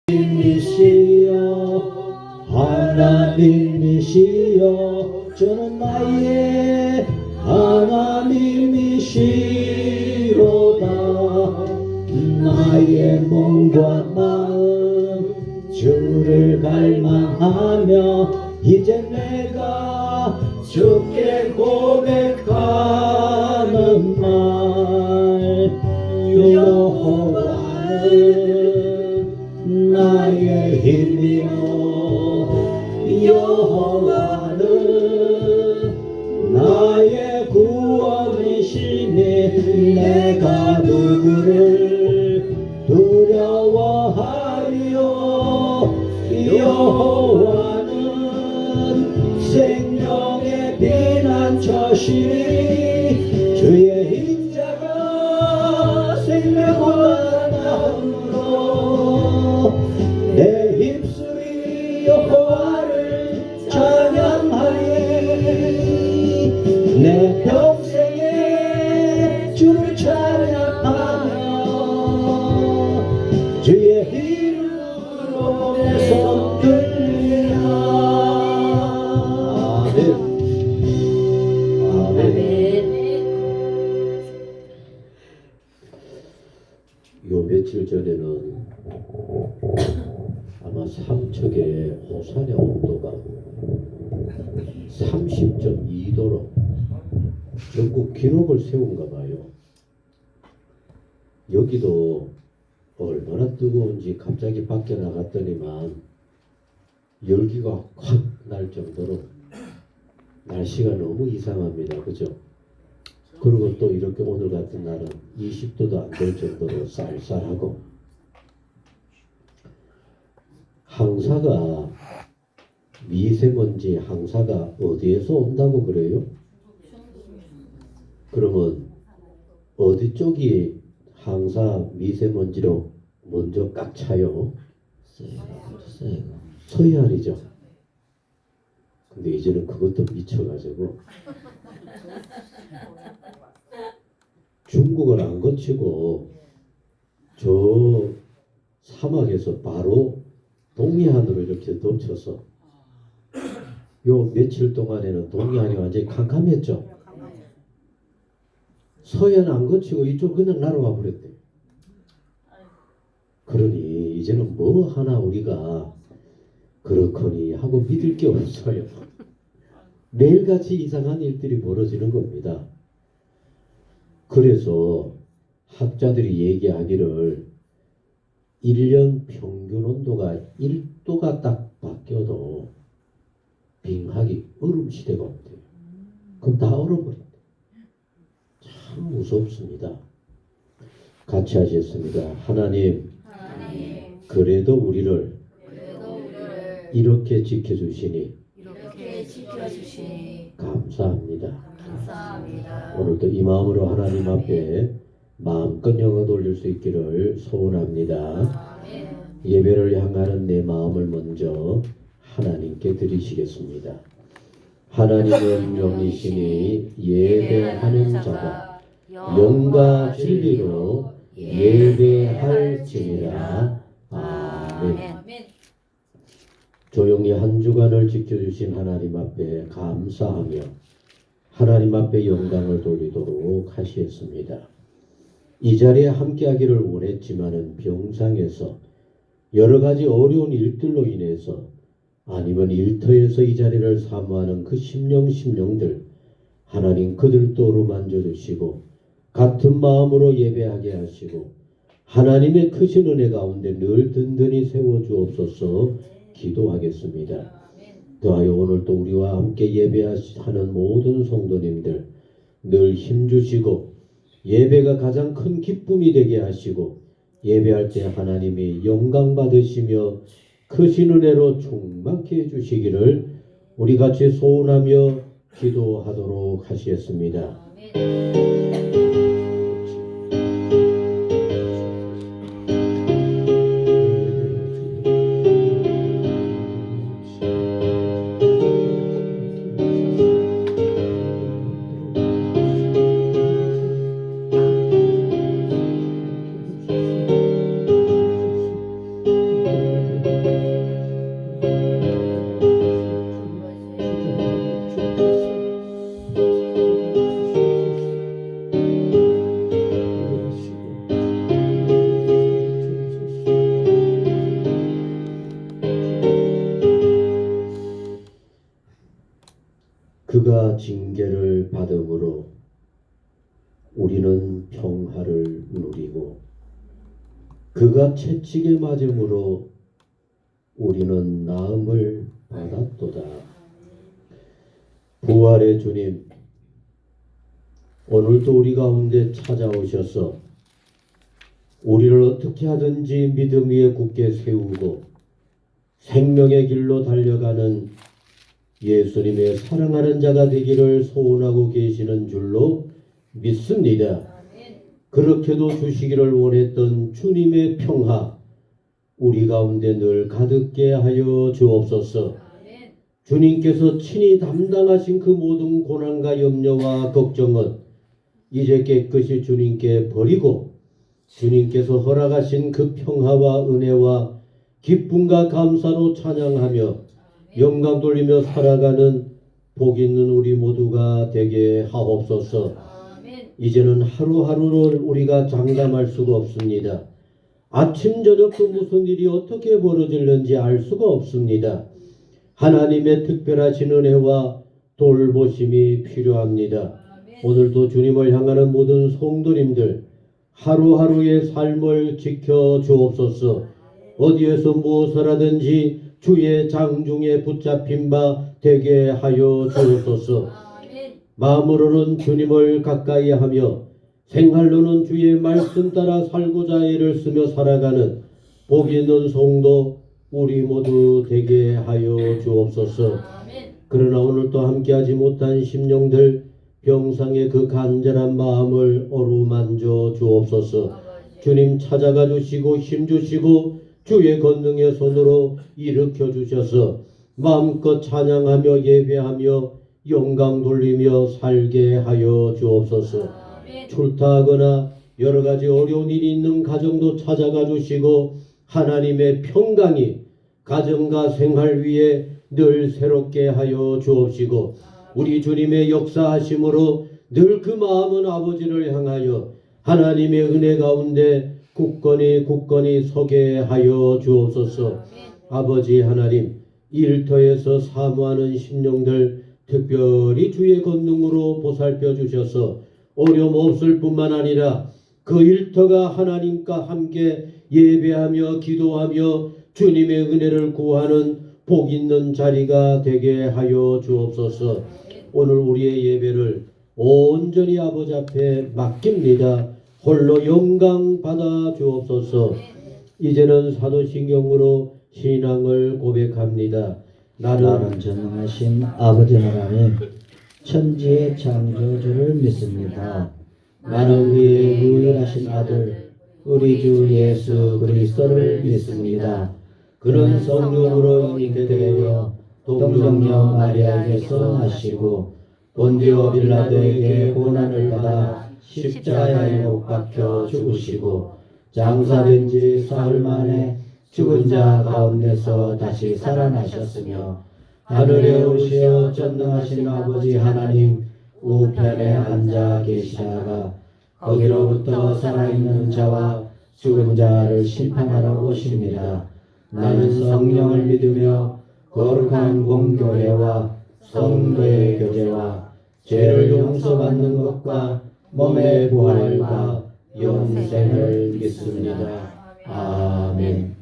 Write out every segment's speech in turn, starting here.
하나님이시여 하나님이시여 저는 나의 하나님이시로다. 나의 몸과 마음 주를 갈망하며 이제 내가 주께 고백하는 말 여호와는 나의 힘이요 여호와는 나의 구원이시니 내가 누구를 두려워하리요. 여호와는 생명의 피난처시니 주의 인자가 생명과 나음으로 내 입술이 여호와를 찬양하리. 내 평생에 주를 찬양하며 주의 이름으로 내 손 들리라. 아멘. 요 며칠 전에는 아마 삼척의 호산의 온도가 30.2도로 전국 기록을 세운가 봐요. 여기도 얼마나 뜨거운지 갑자기 밖에 나갔더니만 열기가 확 날 정도로 날씨가 너무 이상합니다. 그죠? 그리고 또 이렇게 오늘 같은 날은 20도도 안 될 정도로 쌀쌀하고. 항사가 미세먼지 항사가 어디에서 온다고 그래요? 그러면 어디 쪽이 항사 미세먼지로 먼저 꽉 차요? 서해안이죠. 근데 이제는 그것도 미쳐가지고 중국을 안 거치고 저 사막에서 바로 동해안으로 이렇게 덮쳐서 요 며칠 동안에는 동해안이 완전히 캄캄했죠. 서해안 안 거치고 이쪽 그냥 날아와 버렸대. 그러니 이제는 뭐 하나 우리가 그렇거니 하고 믿을 게 없어요. 매일같이 이상한 일들이 벌어지는 겁니다. 그래서 학자들이 얘기하기를 1년 평균 온도가 1도가 딱 바뀌어도 빙하기 얼음 시대가 온대요. 그럼 다 얼어버린대. 참 무섭습니다. 같이 하셨습니다. 하나님, 그래도 우리를 이렇게 지켜주시니 감사합니다. 오늘도 이 마음으로 하나님 앞에 마음껏 영광 돌릴 수 있기를 소원합니다. 예배를 향하는 내 마음을 먼저 하나님께 드리시겠습니다. 하나님은 영이시니 예배하는 자가 영과 진리로 예배할지니라. 아멘. 조용히 한 주간을 지켜주신 하나님 앞에 감사하며 하나님 앞에 영광을 돌리도록 하시겠습니다. 이 자리에 함께하기를 원했지만은 병상에서 여러 가지 어려운 일들로 인해서 아니면 일터에서 이 자리를 사모하는 그 심령들 하나님 그들도 어루만져 주시고 같은 마음으로 예배하게 하시고 하나님의 크신 은혜 가운데 늘 든든히 세워주옵소서. 기도하겠습니다. 더하여 오늘도 우리와 함께 예배하는 모든 성도님들 늘 힘주시고 예배가 가장 큰 기쁨이 되게 하시고 예배할 때 하나님이 영광 받으시며 크신 은혜로 충만케 해주시기를 우리 같이 소원하며 기도하도록 하시겠습니다. 그가 징계를 받음으로 우리는 평화를 누리고 그가 채찍에 맞음으로 우리는 나음을 받았도다. 부활의 주님, 오늘도 우리 가운데 찾아오셔서 우리를 어떻게 하든지 믿음 위에 굳게 세우고 생명의 길로 달려가는 예수님의 사랑하는 자가 되기를 소원하고 계시는 줄로 믿습니다. 그렇게도 주시기를 원했던 주님의 평화 우리 가운데 늘 가득게 하여 주옵소서. 주님께서 친히 담당하신 그 모든 고난과 염려와 걱정은 이제 깨끗이 주님께 버리고 주님께서 허락하신 그 평화와 은혜와 기쁨과 감사로 찬양하며 영광 돌리며 살아가는 복 있는 우리 모두가 되게 하옵소서. 이제는 하루하루를 우리가 장담할 수가 없습니다. 아침 저녁도 무슨 일이 어떻게 벌어질는지 알 수가 없습니다. 하나님의 특별하신 은혜와 돌보심이 필요합니다. 오늘도 주님을 향하는 모든 성도님들 하루하루의 삶을 지켜 주옵소서. 어디에서 무엇을 하든지 주의 장중에 붙잡힌 바 되게 하여 주옵소서. 마음으로는 주님을 가까이 하며 생활로는 주의 말씀 따라 살고자 애를 쓰며 살아가는 복 있는 성도 우리 모두 되게 하여 주옵소서. 그러나 오늘 또 함께하지 못한 심령들 병상의 그 간절한 마음을 어루만져 주옵소서. 주님 찾아가 주시고 힘주시고 주의 권능의 손으로 일으켜 주셔서 마음껏 찬양하며 예배하며 영광 돌리며 살게 하여 주옵소서. 출타하거나 여러 가지 어려운 일이 있는 가정도 찾아가 주시고 하나님의 평강이 가정과 생활 위에 늘 새롭게 하여 주옵시고 우리 주님의 역사하심으로 늘 그 마음은 아버지를 향하여 하나님의 은혜 가운데 굳건히 서게 하여 주옵소서. 아버지 하나님, 일터에서 사모하는 심령들 특별히 주의 권능으로 보살펴 주셔서 어려움 없을 뿐만 아니라 그 일터가 하나님과 함께 예배하며 기도하며 주님의 은혜를 구하는 복 있는 자리가 되게 하여 주옵소서. 오늘 우리의 예배를 온전히 아버지 앞에 맡깁니다. 홀로 영광 받아 주옵소서. 이제는 사도신경으로 신앙을 고백합니다. 나는 전능하신 아버지 하나님 천지의 창조주를 믿습니다. 나는 그의 유일하신 아들 우리 주 예수 그리스도를 믿습니다. 그는 성령으로 잉태되어 동정녀 마리아에게서 나시고 본디오 빌라도에게 고난을 받아 십자가에 못 박혀 죽으시고 장사된 지 사흘 만에 죽은 자 가운데서 다시 살아나셨으며 하늘에 오시어 전능하신 아버지 하나님 우편에 앉아 계시다가 거기로부터 살아있는 자와 죽은 자를 심판하러 오십니다. 나는 성령을 믿으며 거룩한 공교회와 성도의 교제와 죄를 용서받는 것과 몸의 부활과 영생을 믿습니다. 아멘.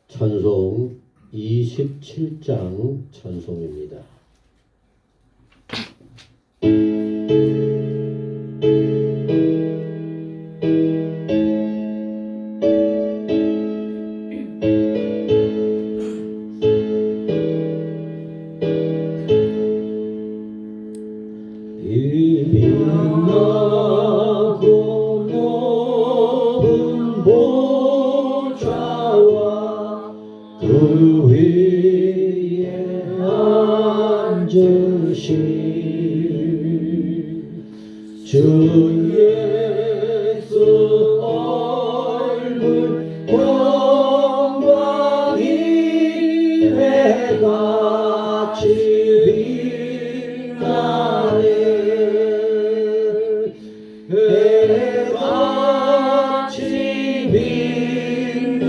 찬송 27장 찬송입니다. 빛나고 높은 보좌와 그 위에 앉으신 주 예수 얼굴 영광이 해같이 빛나네. 해같이 빛나네.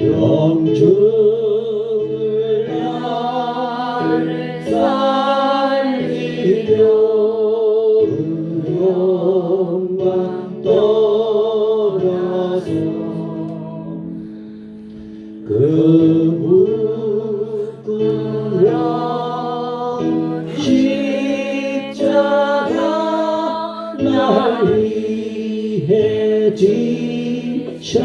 영주 위해 지셨네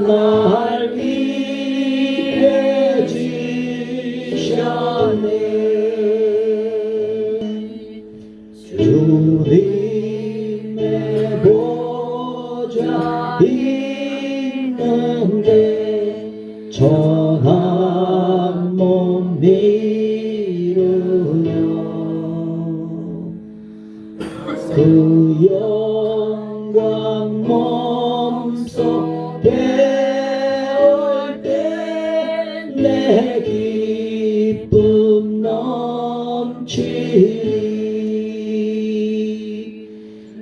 날 위해 지셨네 주님의 보좌 있는데 천한 몸 미루며 그 영광 몸소 배울 때 내 기쁨 넘치리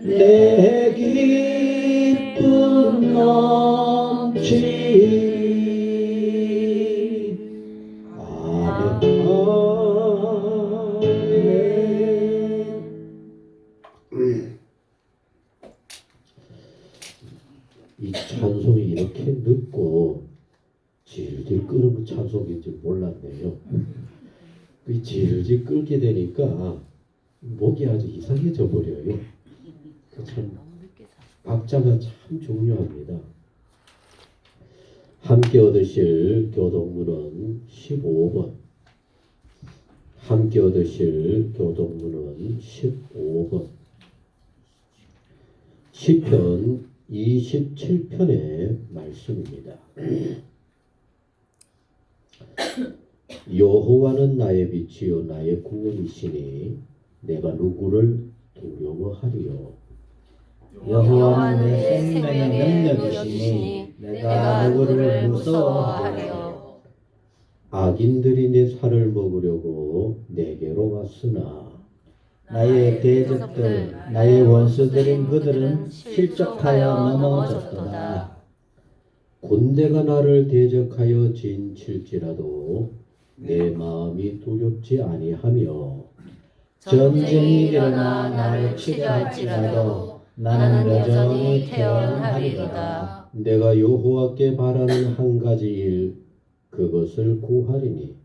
내 기쁨 넘치리 아멘 아멘. 이 찬송이 이렇게 늦고 질질 끄는 찬송인 줄 몰랐네요. 이 질질 끌게 되니까 목이 아주 이상해져 버려요. 참 박자가 참 중요합니다. 함께 얻으실 교동문은 15번. 함께 얻으실 교동문은 15번. 시편 27편의 말씀입니다. 여호와는 나의 빛이요 나의 구원이시니 내가 누구를 두려워하리요. 여호와는 내 생명의 능력이시니 내가 누구를 무서워하리요. 악인들이 내 살을 먹으려고 내게로 왔으나 나의 대적들 나의 원수들인 그들은 실족하여 넘어졌도다. 군대가 나를 대적하여 진칠지라도 내 마음이 두렵지 아니하며 전쟁이 일어나 나를 치려 할지라도 나는 여전히 태어나리로다. 내가 여호와께 바라는 한 가지 일 그것을 구하리니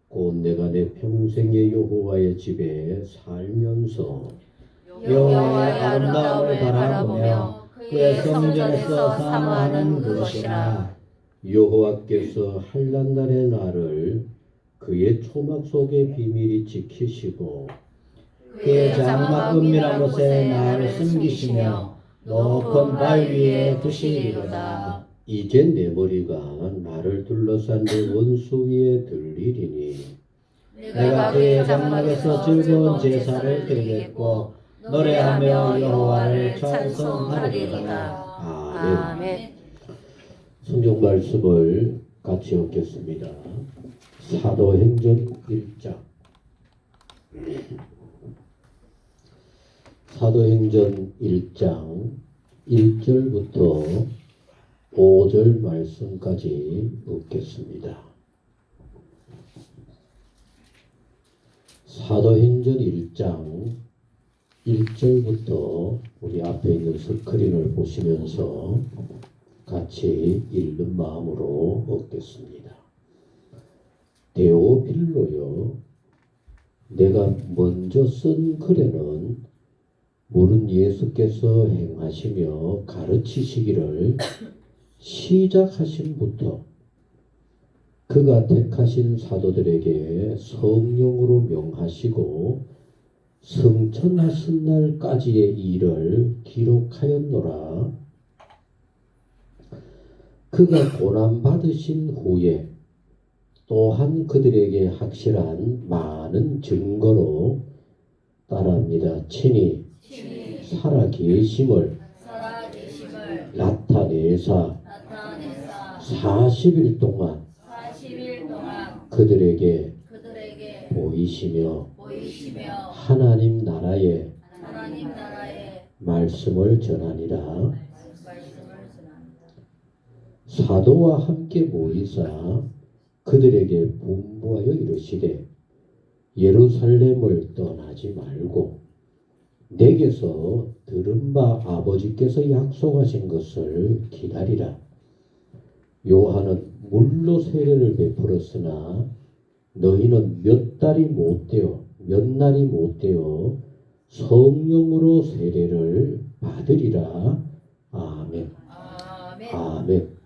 곧 내가 내 평생의 여호와의 집에 살면서 여호와의 아름다움을 바라보며 그의 성전에서 사모하는 그것이라. 여호와께서 한란날의 나를 그의 초막 속에 비밀히 지키시고 그의 장막 은밀한 곳에 나를 숨기시며 높은 바위 위에 두시리로다. 이제 내 머리가 나를 둘러싼 내 원수 위에 들리리니 내가 그의 장막에서 즐거운 제사를 드리겠고 노래하며 여호와를 찬송하리로다. 아멘. 성경 말씀을 같이 읽겠습니다. 사도행전 1장. 사도행전 1장 1절부터 5절 말씀까지 읽겠습니다. 사도행전 1장 1절부터 우리 앞에 있는 스크린을 보시면서 같이 읽는 마음으로 읽겠습니다. 데오필로여, 내가 먼저 쓴 글에는 물은 예수께서 행하시며 가르치시기를 시작하심부터 그가 택하신 사도들에게 성령으로 명하시고 승천하신 날까지의 일을 기록하였노라. 그가 고난받으신 후에 또한 그들에게 확실한 많은 증거로 따라합니다. 친히 살아계심을 나타내사 40일 동안 그들에게 보이시며 하나님 나라의 말씀을 전하니라. 사도와 함께 모이사 그들에게 분부하여 이르시되 예루살렘을 떠나지 말고 내게서 들은 바 아버지께서 약속하신 것을 기다리라. 요한은 물로 세례를 베풀었으나 너희는 몇 날이 못 되어 성령으로 세례를 받으리라. 아멘. 아멘. 아멘.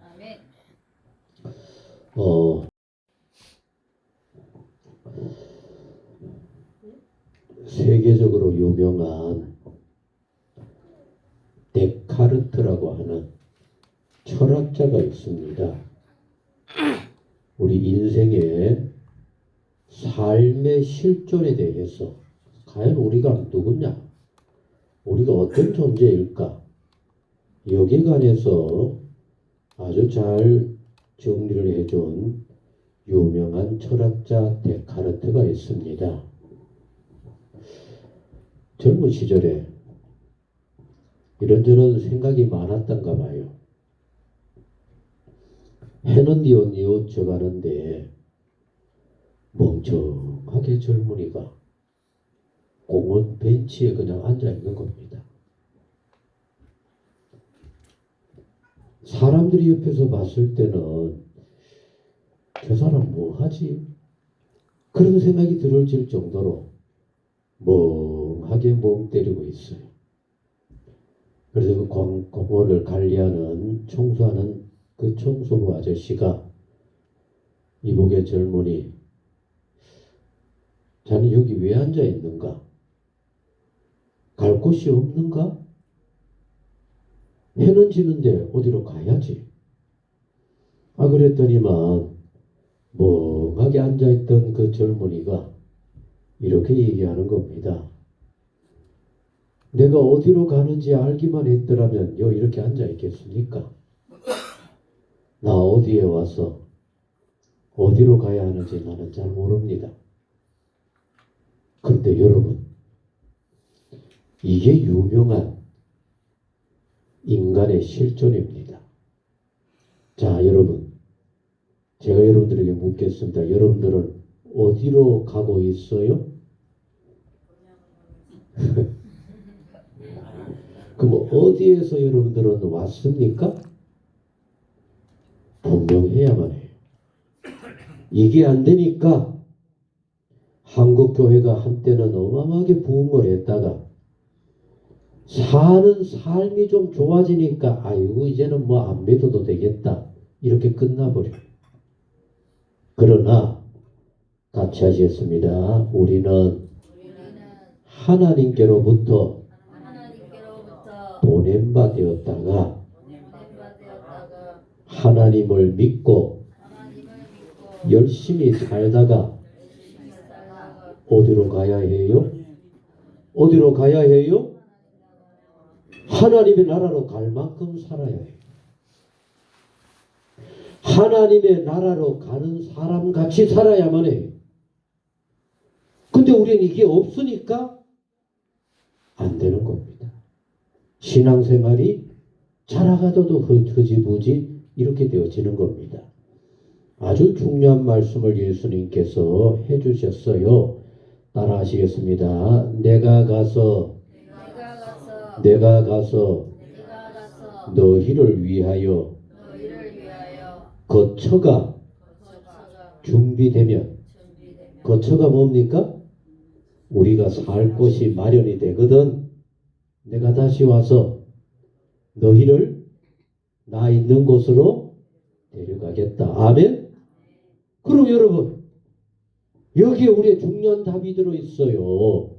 아멘. 세계적으로 유명한 데카르트라고 하는 철학자가 있습니다. 우리 인생의 삶의 실존에 대해서 과연 우리가 누구냐? 우리가 어떤 존재일까? 여기에 관해서 아주 잘 정리를 해준 유명한 철학자 데카르트가 있습니다. 젊은 시절에 이런저런 생각이 많았던가 봐요. 해는 뉘어뉘어 가는데 멍청하게 젊은이가 공원 벤치에 그냥 앉아 있는 겁니다. 사람들이 옆에서 봤을 때는 저 사람 뭐 하지? 그런 생각이 들을 정도로 멍하게 멍 때리고 있어요. 그래서 그 공원을 관리하는 청소하는 그 청소부 아저씨가 이복의 젊은이, 자네 여기 왜 앉아 있는가? 갈 곳이 없는가? 해는 지는데 어디로 가야지. 그랬더니만 멍하게 앉아있던 그 젊은이가 이렇게 얘기하는 겁니다. 내가 어디로 가는지 알기만 했더라면 이렇게 앉아있겠습니까? 나 어디에 와서 어디로 가야 하는지 나는 잘 모릅니다. 그런데 여러분, 이게 유명한 인간의 실존입니다. 자, 여러분, 제가 여러분들에게 묻겠습니다. 여러분들은 어디로 가고 있어요? 그럼 어디에서 여러분들은 왔습니까? 분명해야만 해요. 이게 안 되니까 한국교회가 한때는 어마어마하게 부흥을 했다가 사는 삶이 좀 좋아지니까 아이고 이제는 뭐 안 믿어도 되겠다 이렇게 끝나버려요. 그러나 같이 하시겠습니다. 우리는 하나님께로부터 보냄바 되었다가 하나님을 믿고 열심히 살다가 어디로 가야 해요? 어디로 가야 해요? 하나님의 나라로 갈 만큼 살아야 해요. 하나님의 나라로 가는 사람 같이 살아야만 해요. 근데 우리는 이게 없으니까 안 되는 겁니다. 신앙생활이 자라가도 흐지부지 이렇게 되어지는 겁니다. 아주 중요한 말씀을 예수님께서 해주셨어요. 따라 하시겠습니다. 내가 가서 너희를 위하여 거처가 준비되면, 거처가 뭡니까? 우리가 살 곳이 마련이 되거든 내가 다시 와서 너희를 나 있는 곳으로 데려가겠다. 아멘? 그럼 여러분, 여기에 우리의 중요한 답이 들어있어요.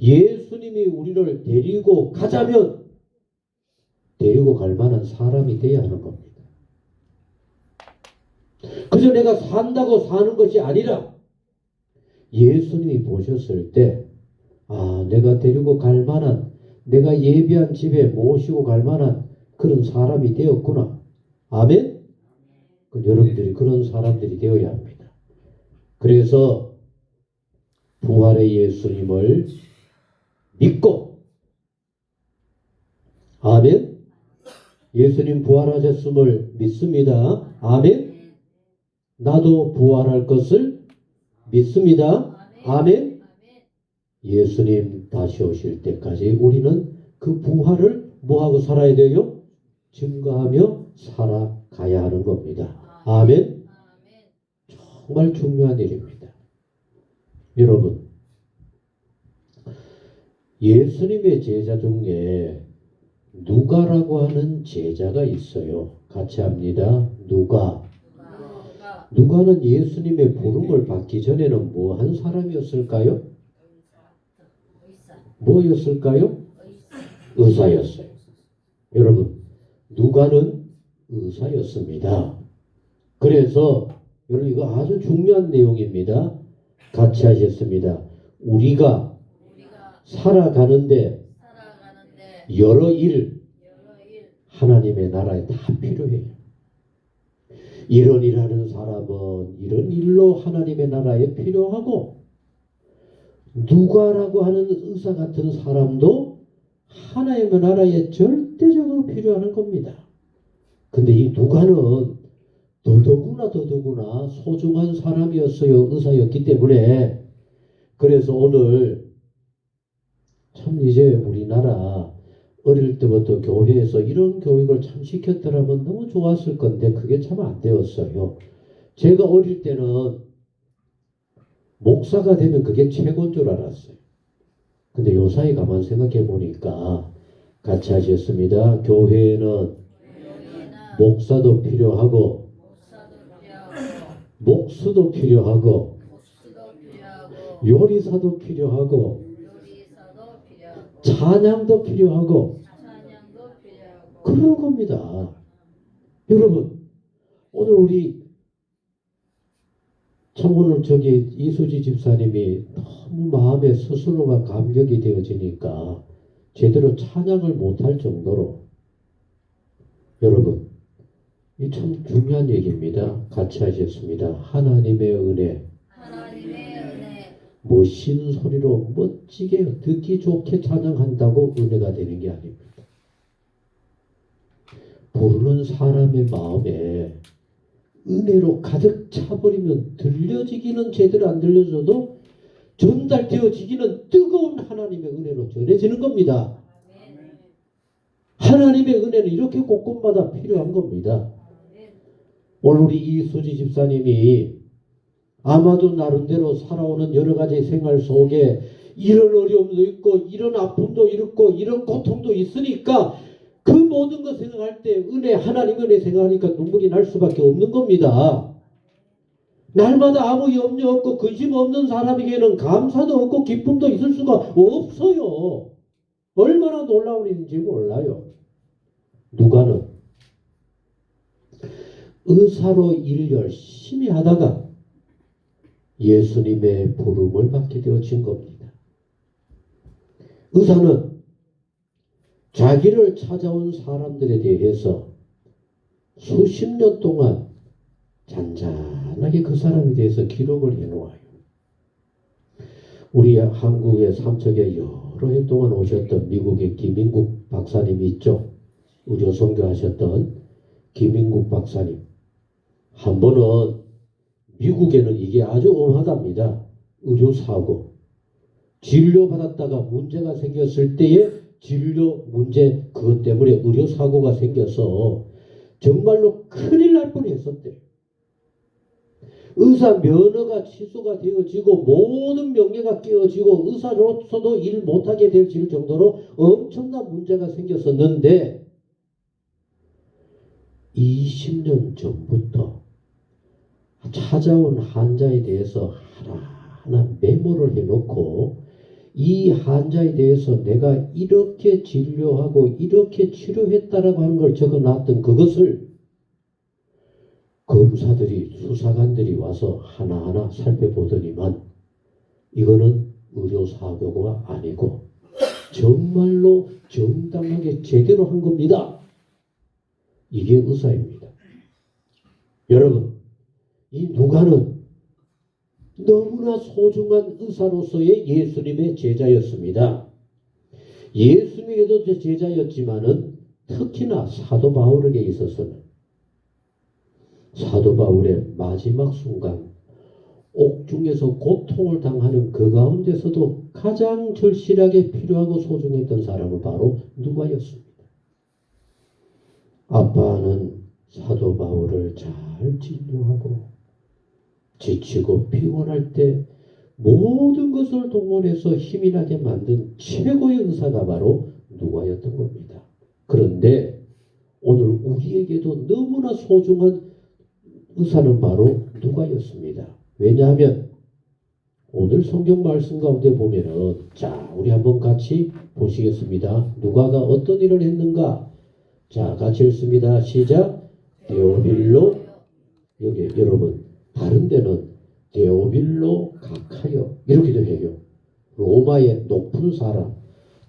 예수님이 우리를 데리고 가자면 데리고 갈 만한 사람이 돼야 하는 겁니다. 그저 내가 산다고 사는 것이 아니라 예수님이 보셨을 때 내가 데리고 갈 만한, 내가 예비한 집에 모시고 갈 만한 그런 사람이 되었구나. 아멘? 여러분들이 그런 사람들이 되어야 합니다. 그래서 부활의 예수님을 믿고, 아멘? 예수님 부활하셨음을 믿습니다. 아멘? 나도 부활할 것을 믿습니다. 아멘? 예수님 다시 오실 때까지 우리는 그 부활을 뭐하고 살아야 돼요? 증거하며 살아가야 하는 겁니다. 아멘? 정말 중요한 일입니다. 여러분, 예수님의 제자 중에 누가라고 하는 제자가 있어요. 같이 합니다. 누가. 누가는 예수님의 부름을 받기 전에는 뭐 한 사람이었을까요? 뭐였을까요? 의사였어요. 여러분, 누가는 의사였습니다. 그래서 여러분 이거 아주 중요한 내용입니다. 같이 하셨습니다. 우리가 살아가는데 여러 일 하나님의 나라에 다 필요해요. 이런 일 하는 사람은 이런 일로 하나님의 나라에 필요하고, 누가라고 하는 의사 같은 사람도 하나님의 나라에 절대적으로 필요한 겁니다. 근데 이 누가는 더더구나 소중한 사람이었어요. 의사였기 때문에. 그래서 오늘 참 이제 우리나라 어릴 때부터 교회에서 이런 교육을 참 시켰더라면 너무 좋았을 건데 그게 참 안 되었어요. 제가 어릴 때는 목사가 되면 그게 최고인 줄 알았어요. 근데 요사이 가만 생각해 보니까 같이 하셨습니다. 교회에는 목사도 필요하고 목수도 필요하고 요리사도 필요하고 찬양도 필요하고 그런 겁니다. 여러분, 오늘 우리 참 오늘 이수지 집사님이 너무 마음에 스스로가 감격이 되어지니까 제대로 찬양을 못할 정도로, 여러분 이 참 중요한 얘기입니다. 같이 하셨습니다. 하나님의 은혜. 멋진 소리로 멋지게 듣기 좋게 찬양한다고 은혜가 되는 게 아닙니다. 부르는 사람의 마음에 은혜로 가득 차버리면 들려지기는 제대로 안 들려져도 전달되어지기는 뜨거운 하나님의 은혜로 전해지는 겁니다. 하나님의 은혜는 이렇게 곳곳마다 필요한 겁니다. 오늘 우리 이수지 집사님이 아마도 나름대로 살아오는 여러 가지 생활 속에 이런 어려움도 있고 이런 아픔도 있고 이런 고통도 있으니까 그 모든 것 생각할 때 하나님 은혜 생각하니까 눈물이 날 수밖에 없는 겁니다. 날마다 아무 염려 없고 근심 없는 사람에게는 감사도 없고 기쁨도 있을 수가 없어요. 얼마나 놀라운 일인지 몰라요. 누가는 의사로 일 열심히 하다가 예수님의 부름을 받게 되어진 겁니다. 의사는 자기를 찾아온 사람들에 대해서 수십 년 동안 잔잔하게 그 사람에 대해서 기록을 해놓아요. 우리 한국의 삼척에 여러 해 동안 오셨던 미국의 김인국 박사님이 있죠. 의료 선교하셨던 김인국 박사님. 한 번은 미국에는 이게 아주 엄하답니다. 의료사고. 진료받았다가 문제가 생겼을 때에 진료 문제 그것 때문에 의료사고가 생겨서 정말로 큰일 날 뻔했었대요. 의사 면허가 취소가 되어지고 모든 명예가 깨어지고 의사로서도 일 못하게 될 정도로 엄청난 문제가 생겼었는데 20년 전부터 찾아온 환자에 대해서 하나하나 메모를 해놓고 이 환자에 대해서 내가 이렇게 진료하고 이렇게 치료했다라고 하는 걸 적어놨던 그것을 검사들이 수사관들이 와서 하나하나 살펴보더니만 이거는 의료사고가 아니고 정말로 정당하게 제대로 한 겁니다. 이게 의사입니다. 여러분, 이 누가는 너무나 소중한 의사로서의 예수님의 제자였습니다. 예수님에게도 제자였지만은 특히나 사도 바울에게 있어서는 사도 바울의 마지막 순간 옥중에서 고통을 당하는 그 가운데서도 가장 절실하게 필요하고 소중했던 사람은 바로 누가였습니다. 아빠는 사도 바울을 잘 진료하고 지치고 피곤할 때 모든 것을 동원해서 힘이 나게 만든 최고의 의사가 바로 누가였던 겁니다. 그런데 오늘 우리에게도 너무나 소중한 의사는 바로 누가였습니다. 왜냐하면 오늘 성경 말씀 가운데 보면은 자 우리 한번 같이 보시겠습니다. 누가가 어떤 일을 했는가? 자 같이 읽습니다. 시작. 데오빌로 여기 여러분 다른 데는 데오빌로 각하여 이렇게도 해요. 로마의 높은 사람.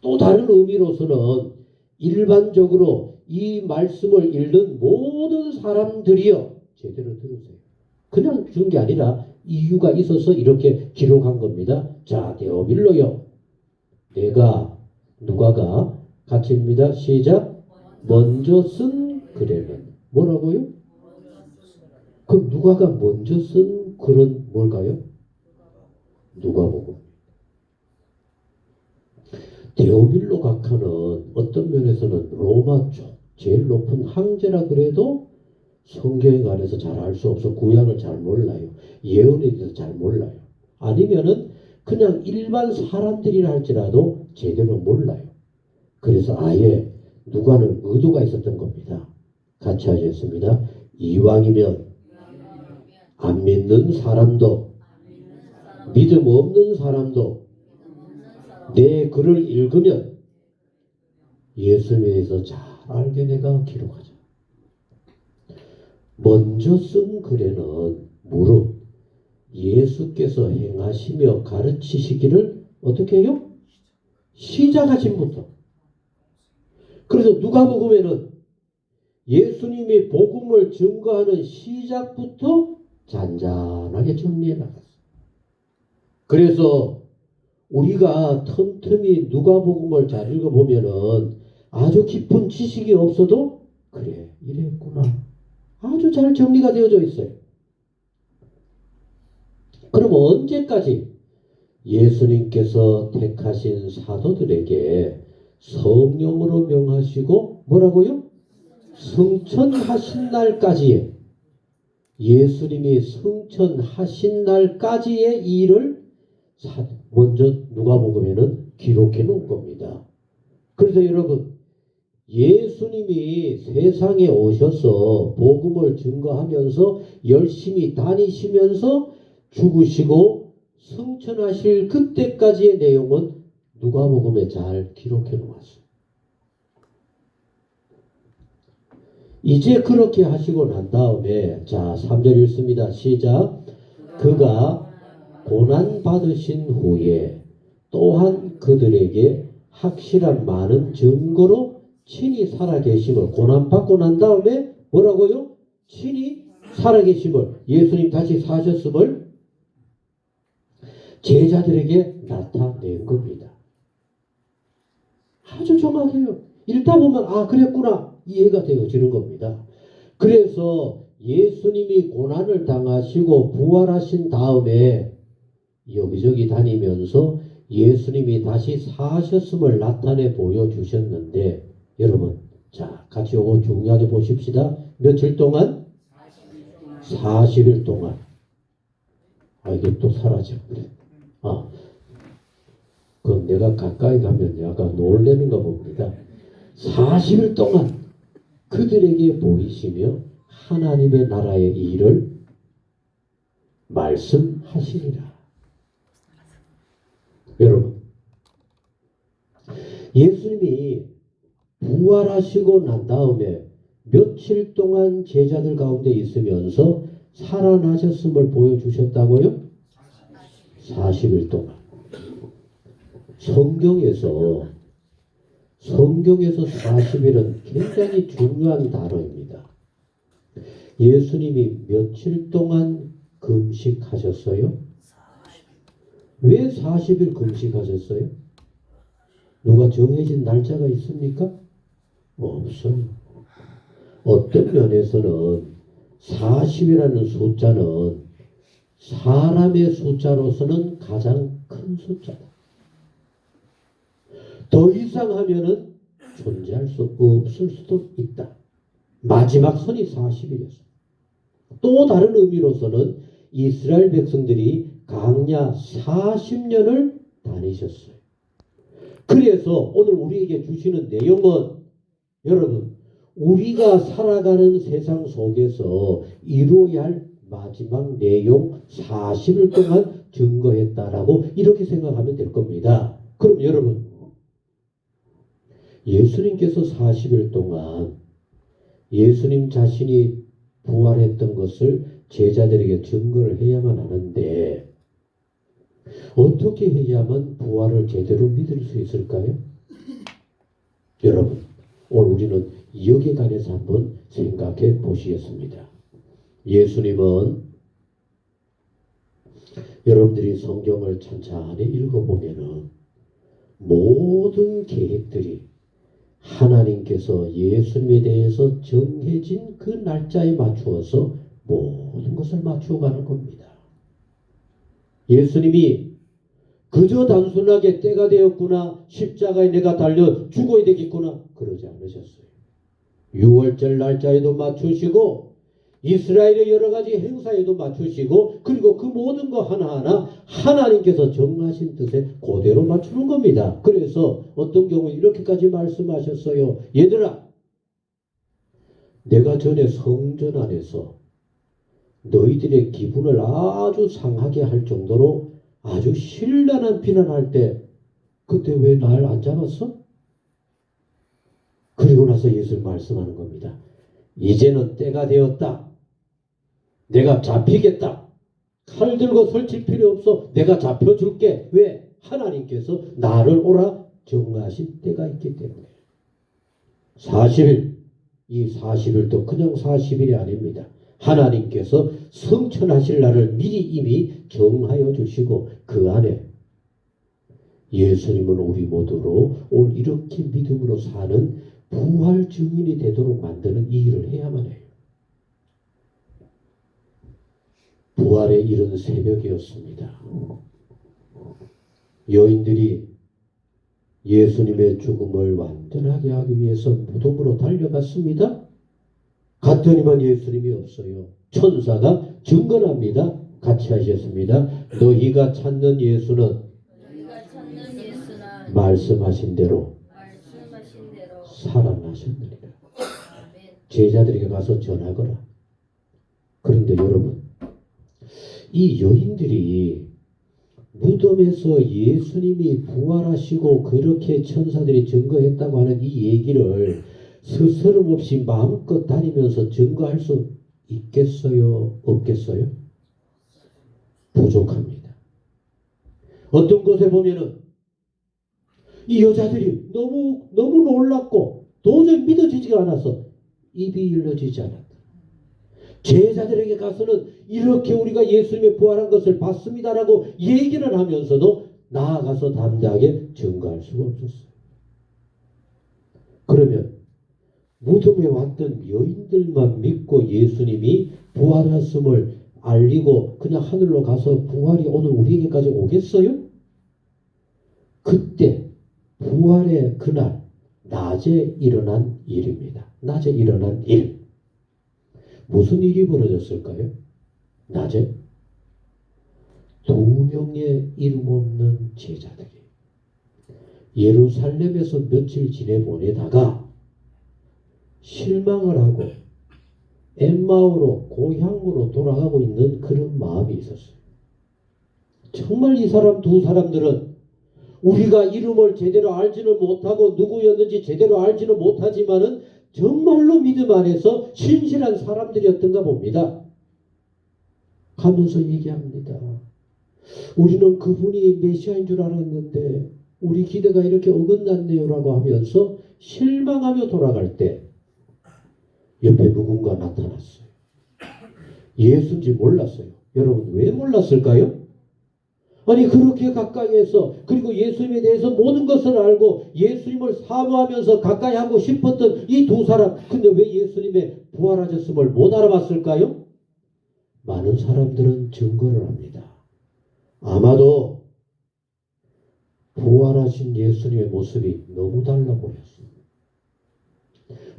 또 다른 의미로서는 일반적으로 이 말씀을 읽는 모든 사람들이요. 제대로 들으세요. 그냥 준 게 아니라 이유가 있어서 이렇게 기록한 겁니다. 자, 데오빌로요. 내가 누가가 같이 입니다. 시작. 먼저 쓴 글에는 뭐라고요? 그럼 누가가 먼저 쓴 글은 뭘까요? 누가복음. 데오빌로 각하는 어떤 면에서는 로마 쪽 제일 높은 황제라 그래도 성경에 관해서 잘 알 수 없어. 구약을 잘 몰라요. 예언에 대해서 잘 몰라요. 아니면은 그냥 일반 사람들이라 할지라도 제대로 몰라요. 그래서 아예 누가는 의도가 있었던 겁니다. 같이 하셨습니다. 이왕이면 안 믿는 사람도 믿음 없는 사람도 내 글을 읽으면 예수님에 대해서 잘 알게 내가 기록하자. 먼저 쓴 글에는 무릇 예수께서 행하시며 가르치시기를 어떻게 해요? 시작하신부터. 그래서 누가복음에는 예수님이 복음을 증거하는 시작부터 잔잔하게 정리해 나갔어요. 그래서 우리가 틈틈이 누가복음을 잘 읽어보면은 아주 깊은 지식이 없어도 그래 이랬구나 아주 잘 정리가 되어져 있어요. 그럼 언제까지 예수님께서 택하신 사도들에게 성령으로 명하시고 뭐라고요? 승천하신 날까지의 예수님이 승천하신 날까지의 일을 먼저 누가복음에는 기록해 놓은 겁니다. 그래서 여러분 예수님이 세상에 오셔서 복음을 증거하면서 열심히 다니시면서 죽으시고 승천하실 그때까지의 내용은 누가복음에 잘 기록해 놓았어요. 이제 그렇게 하시고 난 다음에 자 3절 읽습니다. 시작. 그가 고난 받으신 후에 또한 그들에게 확실한 많은 증거로 친히 살아계심을 고난 받고 난 다음에 뭐라고요? 친히 살아계심을 예수님 다시 사셨음을 제자들에게 나타낸 겁니다. 아주 정확해요. 읽다 보면 아 그랬구나 이해가 되어지는 겁니다. 그래서 예수님이 고난을 당하시고 부활하신 다음에 여기저기 다니면서 예수님이 다시 사셨음을 나타내 보여주셨는데 여러분 자 같이 요거 중요하게 보십시다. 며칠 동안? 40일 동안. 아 이게 또 사라져버려. 아 그건 내가 가까이 가면 약간 놀래는가 봅니다. 40일 동안 그들에게 보이시며 하나님의 나라의 일을 말씀하시리라. 여러분 예수님이 부활하시고 난 다음에 며칠 동안 제자들 가운데 있으면서 살아나셨음을 보여주셨다고요? 40일 동안. 성경에서 40일은 굉장히 중요한 단어입니다. 예수님이 며칠 동안 금식하셨어요? 왜 40일 금식하셨어요? 누가 정해진 날짜가 있습니까? 없어요. 어떤 면에서는 40이라는 숫자는 사람의 숫자로서는 가장 큰 숫자다. 더 이상 하면은 존재할 수 없을 수도 있다. 마지막 선이 40일이었어요. 또 다른 의미로서는 이스라엘 백성들이 강야 40년을 다니셨어요. 그래서 오늘 우리에게 주시는 내용은 여러분 우리가 살아가는 세상 속에서 이루어야 할 마지막 내용 40일 동안 증거했다라고 이렇게 생각하면 될 겁니다. 그럼 여러분 예수님께서 40일 동안 예수님 자신이 부활했던 것을 제자들에게 증거를 해야만 하는데 어떻게 해야만 부활을 제대로 믿을 수 있을까요? 여러분 오늘 우리는 여기에 관해서 한번 생각해 보시겠습니다. 예수님은 여러분들이 성경을 천천히 읽어보면은 모든 계획들이 하나님께서 예수님에 대해서 정해진 그 날짜에 맞추어서 모든 것을 맞추어가는 겁니다. 예수님이 그저 단순하게 때가 되었구나 십자가에 내가 달려 죽어야 되겠구나 그러지 않으셨어요. 6월절 날짜에도 맞추시고 이스라엘의 여러 가지 행사에도 맞추시고 그리고 그 모든 거 하나하나 하나님께서 정하신 뜻에 그대로 맞추는 겁니다. 그래서 어떤 경우에 이렇게까지 말씀하셨어요. 얘들아 내가 전에 성전 안에서 너희들의 기분을 아주 상하게 할 정도로 아주 신랄한 비난할 때 그때 왜 날 안 잡았어? 그리고 나서 예수님 말씀하는 겁니다. 이제는 때가 되었다. 내가 잡히겠다. 칼 들고 설칠 필요 없어. 내가 잡혀줄게. 왜? 하나님께서 나를 오라 정하신 때가 있기 때문에. 40일. 이 40일도 그냥 40일이 아닙니다. 하나님께서 성천하실 날을 미리 이미 정하여 주시고 그 안에 예수님은 우리 모두로 오늘 이렇게 믿음으로 사는 부활 증인이 되도록 만드는 이 일을 해야만 해요. 부활의 이른 새벽이었습니다. 여인들이 예수님의 죽음을 완전하게 하기 위해서 무덤으로 달려갔습니다. 갔더니만 예수님이 없어요. 천사가 증거합니다. 같이 하셨습니다. 너희가 찾는 예수는 말씀하신 대로 살아나셨느니라. 제자들에게 가서 전하거라. 그런데 여러분 이 여인들이 무덤에서 예수님이 부활하시고 그렇게 천사들이 증거했다고 하는 이 얘기를 스스럼 없이 마음껏 다니면서 증거할 수 있겠어요? 없겠어요? 부족합니다. 어떤 곳에 보면은 이 여자들이 너무 놀랐고 도저히 믿어지지가 않아서 입이 일러지지 않았다. 제자들에게 가서는 이렇게 우리가 예수님의 부활한 것을 봤습니다라고 얘기를 하면서도 나아가서 담대하게 증거할 수가 없었어요. 그러면 무덤에 왔던 여인들만 믿고 예수님이 부활했음을 알리고 그냥 하늘로 가서 부활이 오늘 우리에게까지 오겠어요? 그때 부활의 그날 낮에 일어난 일입니다. 낮에 일어난 일. 무슨 일이 벌어졌을까요? 낮에 2명의 이름 없는 제자들이 예루살렘에서 며칠 지내보내다가 실망을 하고 엠마오로 고향으로 돌아가고 있는 그런 마음이 있었어요. 정말 이 사람 두 사람들은 우리가 이름을 제대로 알지는 못하고 누구였는지 제대로 알지는 못하지만은 정말로 믿음 안에서 신실한 사람들이었던가 봅니다. 가면서 얘기합니다. 우리는 그분이 메시아인 줄 알았는데 우리 기대가 이렇게 어긋났네요라고 하면서 실망하며 돌아갈 때 옆에 누군가 나타났어요. 예수인지 몰랐어요. 여러분 왜 몰랐을까요? 아니 그렇게 가까이에서 그리고 예수님에 대해서 모든 것을 알고 예수님을 사모하면서 가까이 하고 싶었던 이 두 사람 근데 왜 예수님의 부활하셨음을 못 알아봤을까요? 많은 사람들은 증거를 합니다. 아마도 부활하신 예수님의 모습이 너무 달라 보였어요.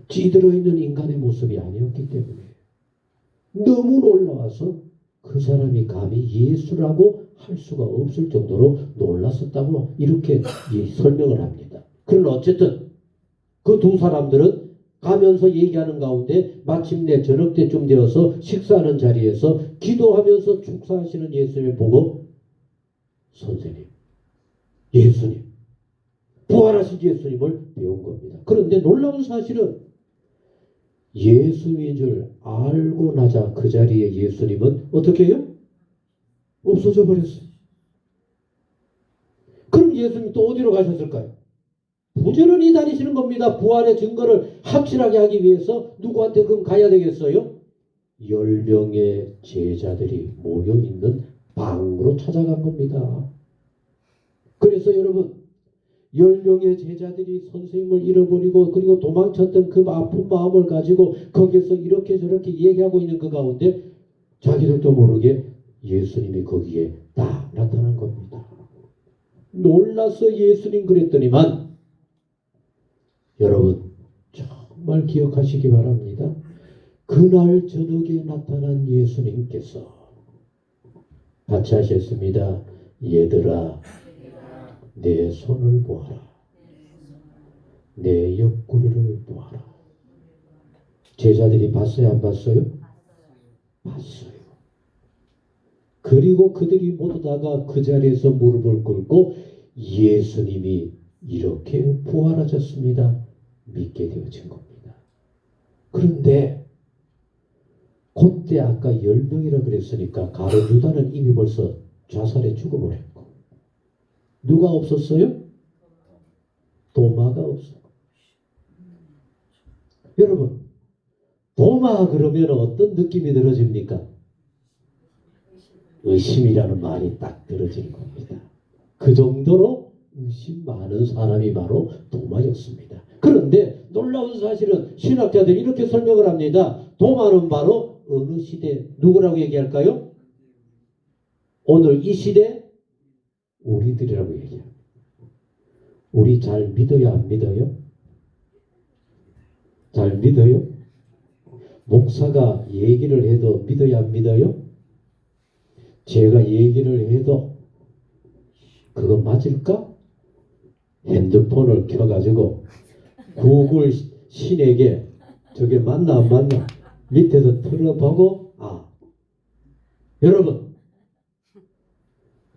찌들어 있는 인간의 모습이 아니었기 때문에 너무 놀라워서 그 사람이 감히 예수라고 할 할 수가 없을 정도로 놀랐었다고 이렇게 설명을 합니다. 그러나 어쨌든 그 두 사람들은 가면서 얘기하는 가운데 마침내 저녁 때쯤 되어서 식사하는 자리에서 기도하면서 축사하시는 예수님을 보고 선생님, 예수님, 부활하신 예수님을 배운 겁니다. 그런데 놀라운 사실은 예수님인 줄 알고 나자 그 자리에 예수님은 어떻게 해요? 없어져 버렸어요. 그럼 예수님 또 어디로 가셨을까요? 부지런히 다니시는 겁니다. 부활의 증거를 확실하게 하기 위해서 누구한테 그럼 가야 되겠어요? 10명의 제자들이 모여있는 방으로 찾아간 겁니다. 그래서 여러분 10명의 제자들이 선생님을 잃어버리고 그리고 도망쳤던 그 아픈 마음을 가지고 거기서 이렇게 저렇게 얘기하고 있는 그 가운데 자기들도 모르게 예수님이 거기에 딱 나타난 겁니다. 놀라서 예수님 그랬더니만 여러분 정말 기억하시기 바랍니다. 그날 저녁에 나타난 예수님께서 같이 하셨습니다. 얘들아 내 손을 보아라. 내 옆구리를 보아라. 제자들이 봤어요? 안 봤어요? 봤어요. 그리고 그들이 모두 다가 그 자리에서 무릎을 꿇고 예수님이 이렇게 부활하셨습니다. 믿게 되어진 겁니다. 그런데 그때 아까 10명이라 그랬으니까 가룟 유다는 이미 벌써 자살해 죽어버렸고 누가 없었어요? 도마가 없어요. 여러분 도마 그러면 어떤 느낌이 들어집니까? 의심이라는 말이 딱 들어지는 겁니다. 그 정도로 의심 많은 사람이 바로 도마였습니다. 그런데 놀라운 사실은 신학자들이 이렇게 설명을 합니다. 도마는 바로 어느 시대 누구라고 얘기할까요? 오늘 이 시대 우리들이라고 얘기합니다. 우리 잘 믿어요? 안 믿어요? 잘 믿어요? 목사가 얘기를 해도 믿어요? 안 믿어요? 제가 얘기를 해도 그거 맞을까? 핸드폰을 켜가지고 구글 신에게 저게 맞나 안 맞나 밑에서 틀어보고 여러분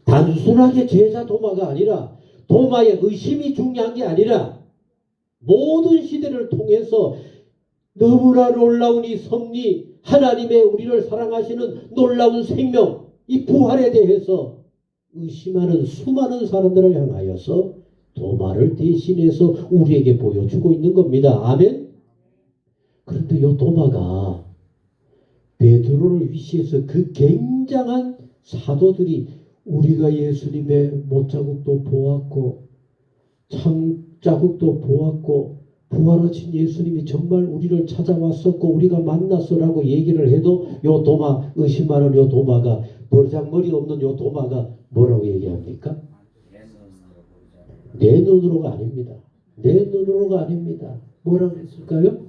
단순하게 제자 도마가 아니라 도마의 의심이 중요한 게 아니라 모든 시대를 통해서 너무나 놀라운 이 섭리 하나님의 우리를 사랑하시는 놀라운 생명 이 부활에 대해서 의심하는 수많은 사람들을 향하여서 도마를 대신해서 우리에게 보여주고 있는 겁니다. 아멘. 그런데 이 도마가 베드로를 위시해서 그 굉장한 사도들이 우리가 예수님의 못자국도 보았고 창자국도 보았고 부활하신 예수님이 정말 우리를 찾아왔었고 우리가 만났어라고 얘기를 해도 요 도마 의심하는 요 도마가 버장머리 없는 요 도마가 뭐라고 얘기합니까? 내 눈으로가 아닙니다. 내 눈으로가 아닙니다. 뭐라고 했을까요?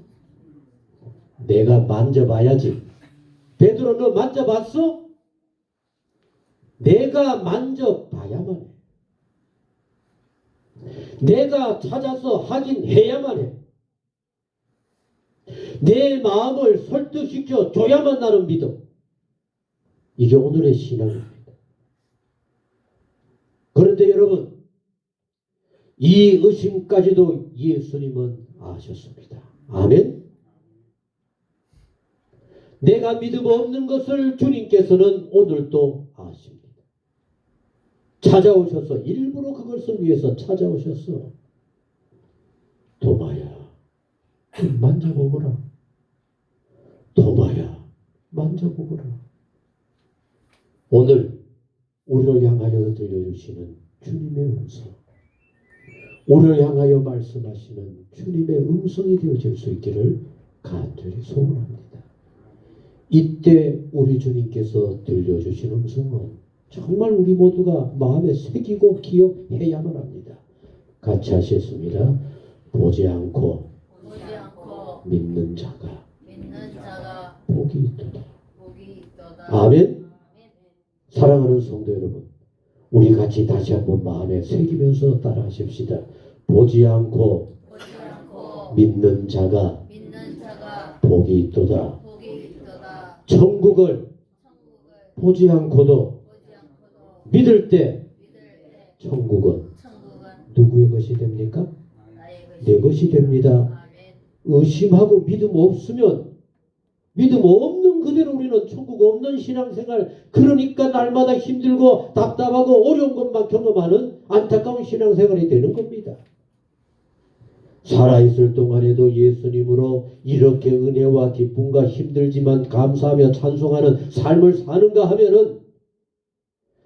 내가 만져봐야지. 베드로 너 만져봤어? 내가 만져봐야만 해. 내가 찾아서 확인해야만 해. 내 마음을 설득시켜 줘야만 나는 믿어. 이게 오늘의 신앙입니다. 그런데 여러분 이 의심까지도 예수님은 아셨습니다. 아멘. 내가 믿음 없는 것을 주님께서는 오늘도 아십니다. 찾아오셔서 일부러 그것을 위해서 찾아오셨어. 도마야 좀 만져보거라. 도마야 만져보거라. 오늘 우리를 향하여 들려주시는 주님의 음성, 우리를 향하여 말씀하시는 주님의 음성이 되어질 수 있기를 간절히 소원합니다. 이때 우리 주님께서 들려주신 음성은 정말 우리 모두가 마음에 새기고 기억해야만 합니다. 같이 하셨습니다. 보지 않고 믿는 자가 복이 있도다. 아멘. 사랑하는 성도 여러분, 우리 같이 다시 한번 마음에 새기면서 따라하십시다. 보지 않고 믿는 자가 복이 있도다. 천국을 보지 않고도 믿을 때 천국은 누구의 것이 됩니까? 내 것이 됩니다. 의심하고 믿음 없으면 믿음 없는 그대로 우리는 천국 없는 신앙생활, 그러니까 날마다 힘들고 답답하고 어려운 것만 경험하는 안타까운 신앙생활이 되는 겁니다. 살아있을 동안에도 예수님으로 이렇게 은혜와 기쁨과 힘들지만 감사하며 찬송하는 삶을 사는가 하면은,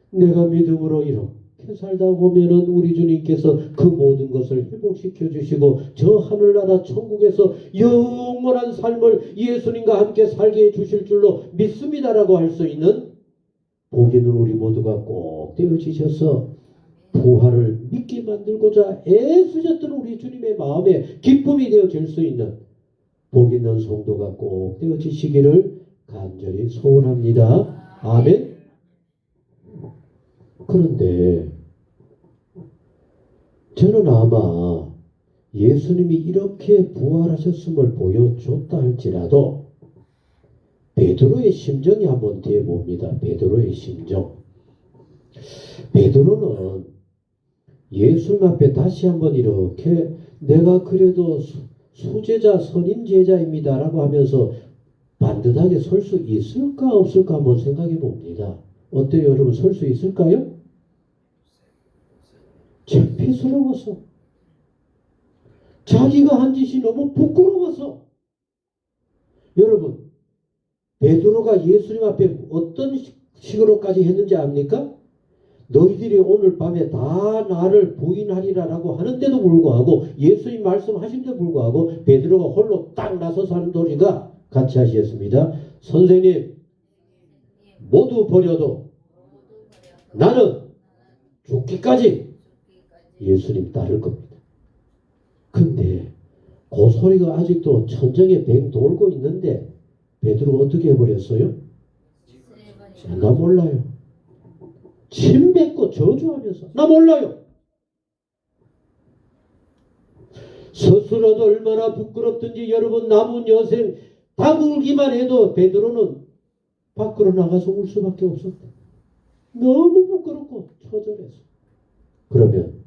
내가 믿음으로 이렇게 살다 보면은 우리 주님께서 그 모든 것을 회복시켜 주시고 저 하늘나라 천국에서 영원한 삶을 예수님과 함께 살게 해 주실 줄로 믿습니다라고 할 수 있는 복이 있는 우리 모두가 꼭 되어지셔서 부활을 믿게 만들고자 애쓰셨던 우리 주님의 마음에 기쁨이 되어질 수 있는 복 있는 성도가 꼭 되어지시기를 간절히 소원합니다. 아멘. 그런데 저는 아마 예수님이 이렇게 부활하셨음을 보여줬다 할지라도 베드로의 심정이 한번 되어봅니다. 베드로의 심정. 베드로는 예수님 앞에 다시 한번 이렇게 내가 그래도 수제자 선임 제자입니다 라고 하면서 반듯하게 설 수 있을까 없을까 한번 생각해 봅니다. 어때요 여러분? 설 수 있을까요? 창피스러워서, 자기가 한 짓이 너무 부끄러워서. 여러분, 베드로가 예수님 앞에 어떤 식으로까지 했는지 압니까? 너희들이 오늘 밤에 다 나를 부인하리라라고 하는데도 불구하고, 예수님 말씀하신데도 불구하고 베드로가 홀로 딱 나서서 하는 도리가, 같이 하시겠습니다. 선생님, 모두 버려도 나는 죽기까지 예수님 따를 겁니다. 근데 그 소리가 아직도 천정에 뱅 돌고 있는데 베드로가 어떻게 해버렸어요? 나 몰라요. 침 뱉고 저주하면서 나 몰라요. 스스로도 얼마나 부끄럽든지 여러분 남은 여생 다물기만 해도 베드로는 밖으로 나가서 울 수밖에 없었다. 너무 부끄럽고 처절해서. 그러면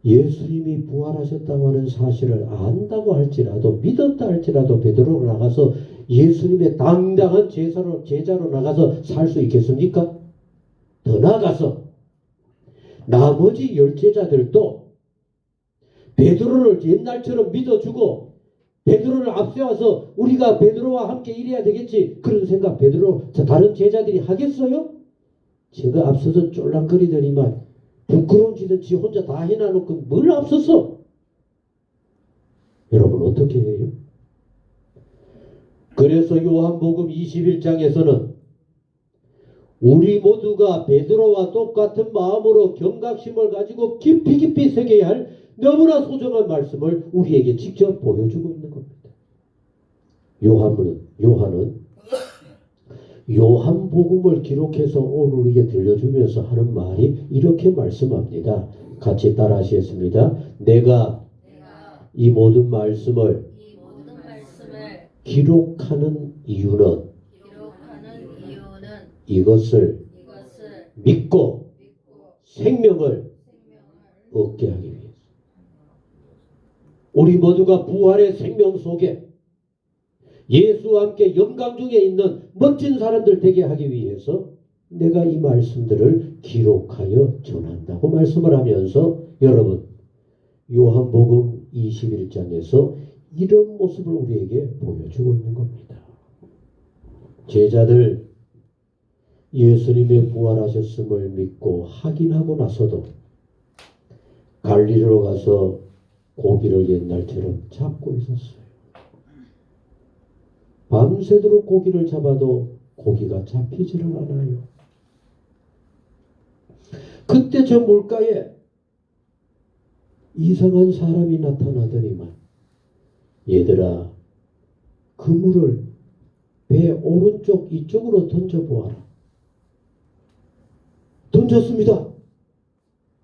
예수님이 부활하셨다고 하는 사실을 안다고 할지라도, 믿었다 할지라도 베드로가 나가서 예수님의 당당한 제자로 나가서 살 수 있겠습니까? 더 나아가서 나머지 열제자들도 베드로를 옛날처럼 믿어주고 베드로를 앞세워서 우리가 베드로와 함께 일해야 되겠지, 그런 생각 베드로 다른 제자들이 하겠어요? 제가 앞서서 쫄랑거리더니만 부끄러운 짓은 지 혼자 다 해놔놓고 뭘 앞섰어? 여러분 어떻게 해요? 그래서 요한복음 21장에서는 우리 모두가 베드로와 똑같은 마음으로 경각심을 가지고 깊이 깊이 새겨야 할 너무나 소중한 말씀을 우리에게 직접 보여주고 있는 겁니다. 요한은 요한복음을 기록해서 오늘 우리에게 들려주면서 하는 말이 이렇게 말씀합니다. 같이 따라 하시겠습니다. 내가 이 모든 말씀을 기록하는 이유는 이것을 믿고 생명을 얻게 하기 위해서. 우리 모두가 부활의 생명 속에 예수와 함께 영광 중에 있는 멋진 사람들 되게 하기 위해서 내가 이 말씀들을 기록하여 전한다고 말씀을 하면서, 여러분 요한복음 21장에서 이런 모습을 우리에게 보여주고 있는 겁니다. 제자들 예수님의 부활하셨음을 믿고 확인하고 나서도 갈릴리로 가서 고기를 옛날처럼 잡고 있었어요. 밤새도록 고기를 잡아도 고기가 잡히지를 않아요. 그때 저 물가에 이상한 사람이 나타나더니만, 얘들아 그물을 배 오른쪽 이쪽으로 던져보아라. 던졌습니다.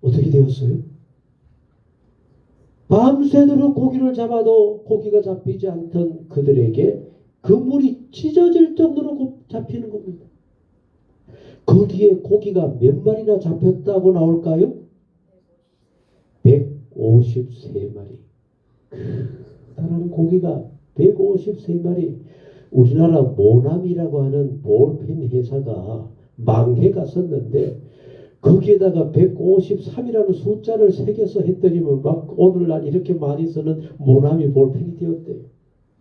어떻게 되었어요? 밤새도록 고기를 잡아도 고기가 잡히지 않던 그들에게 그물이 찢어질 정도로 잡히는 겁니다. 거기에 고기가 몇 마리나 잡혔다고 나올까요? 153마리. 다른 고기가 153마리. 우리나라 모남이라고 하는 볼펜 회사가 망해 갔었는데 거기에다가 153이라는 숫자를 새겨서 했더니만 막 오늘날 이렇게 많이 쓰는 모나미 볼펜이 되었대요.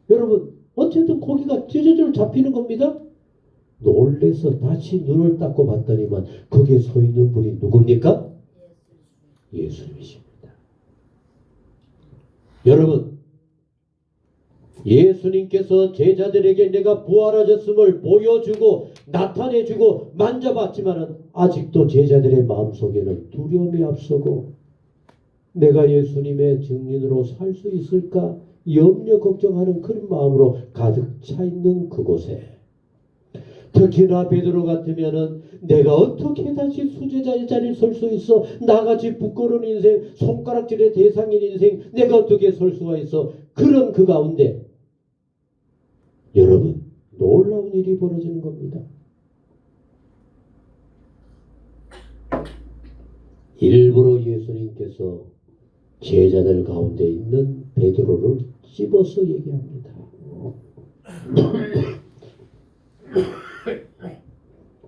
여러분 어쨌든 고기가 찢어져 잡히는 겁니다. 놀래서 다시 눈을 닦고 봤더니만 거기에 서 있는 분이 누굽니까? 예수님이십니다. 여러분 예수님께서 제자들에게 내가 부활하셨음을 보여주고 나타내주고 만져봤지만 아직도 제자들의 마음속에는 두려움이 앞서고 내가 예수님의 증인으로 살 수 있을까 염려 걱정하는 그런 마음으로 가득 차 있는 그곳에 특히나 베드로 같으면은 내가 어떻게 다시 수제자의 자리에 설 수 있어? 나같이 부끄러운 인생, 손가락질의 대상인 인생, 내가 어떻게 설 수가 있어? 그런 그 가운데 여러분 놀라운 일이 벌어지는 겁니다. 일부러 예수님께서 제자들 가운데 있는 베드로를 찝어서 얘기합니다.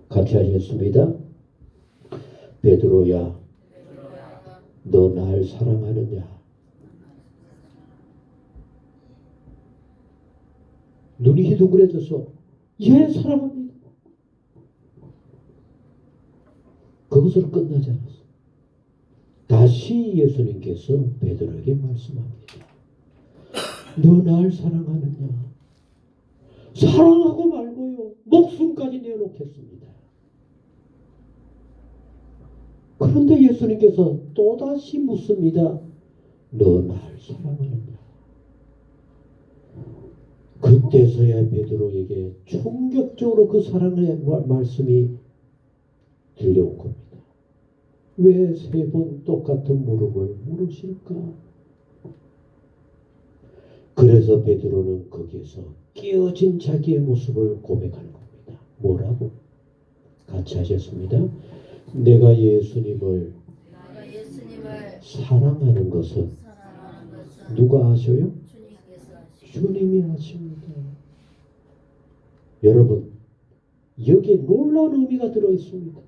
같이 하셨습니다. 베드로야, 너 날 사랑하느냐? 눈이 희둥그레져서 예, 사랑합니다. 그것으로 끝나지 않았어. 다시 예수님께서 베드로에게 말씀합니다. 너 날 사랑하느냐? 사랑하고 말고요. 목숨까지 내어놓겠습니다. 그런데 예수님께서 또다시 묻습니다. 너 날 사랑하느냐? 그때서야 베드로에게 충격적으로 그 사랑의 말씀이 들려온 겁니다. 왜 세 번 똑같은 물음을 물으실까? 그래서 베드로는 거기에서 깨어진 자기의 모습을 고백하는 겁니다. 뭐라고? 같이 하셨습니다. 내가 예수님을 사랑하는 것은 누가 아셔요? 주님이 아십니다. 여러분 여기에 놀라운 의미가 들어있습니다.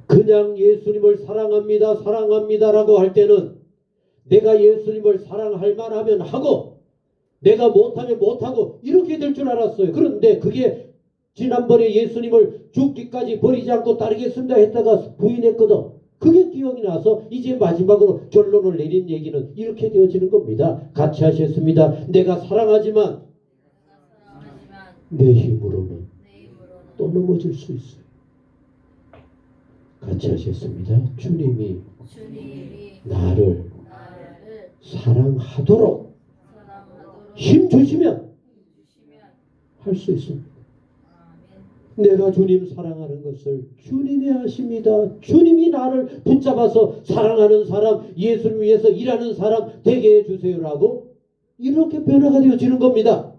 그냥 예수님을 사랑합니다 사랑합니다라고 할 때는 내가 예수님을 사랑할 만하면 하고 내가 못하면 못하고 이렇게 될 줄 알았어요. 그런데 그게 지난번에 예수님을 죽기까지 버리지 않고 따르겠습니다 했다가 부인했거든. 그게 기억이 나서 이제 마지막으로 결론을 내린 얘기는 이렇게 되어지는 겁니다. 같이 하셨습니다. 내가 사랑하지만 내 힘으로는 또 넘어질 수 있어요. 같이 하셨습니다. 주님이 나를 사랑하도록 힘 주시면 할 수 있습니다. 내가 주님 사랑하는 것을 주님이 아십니다. 주님이 나를 붙잡아서 사랑하는 사람, 예수를 위해서 일하는 사람 되게 해주세요라고 이렇게 변화가 되어지는 겁니다.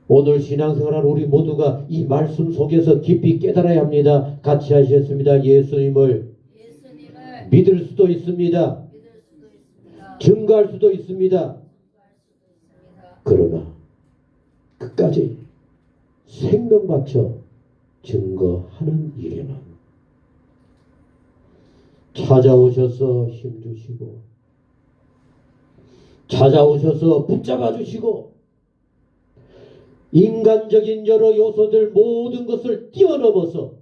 오늘 신앙생활한 우리 모두가 이 말씀 속에서 깊이 깨달아야 합니다. 같이 하셨습니다. 예수님을 믿을 수도 있습니다. 증거할 수도 있습니다. 그러나 끝까지 생명 바쳐 증거하는 일에는 찾아오셔서 힘주시고 찾아오셔서 붙잡아 주시고 인간적인 여러 요소들 모든 것을 뛰어넘어서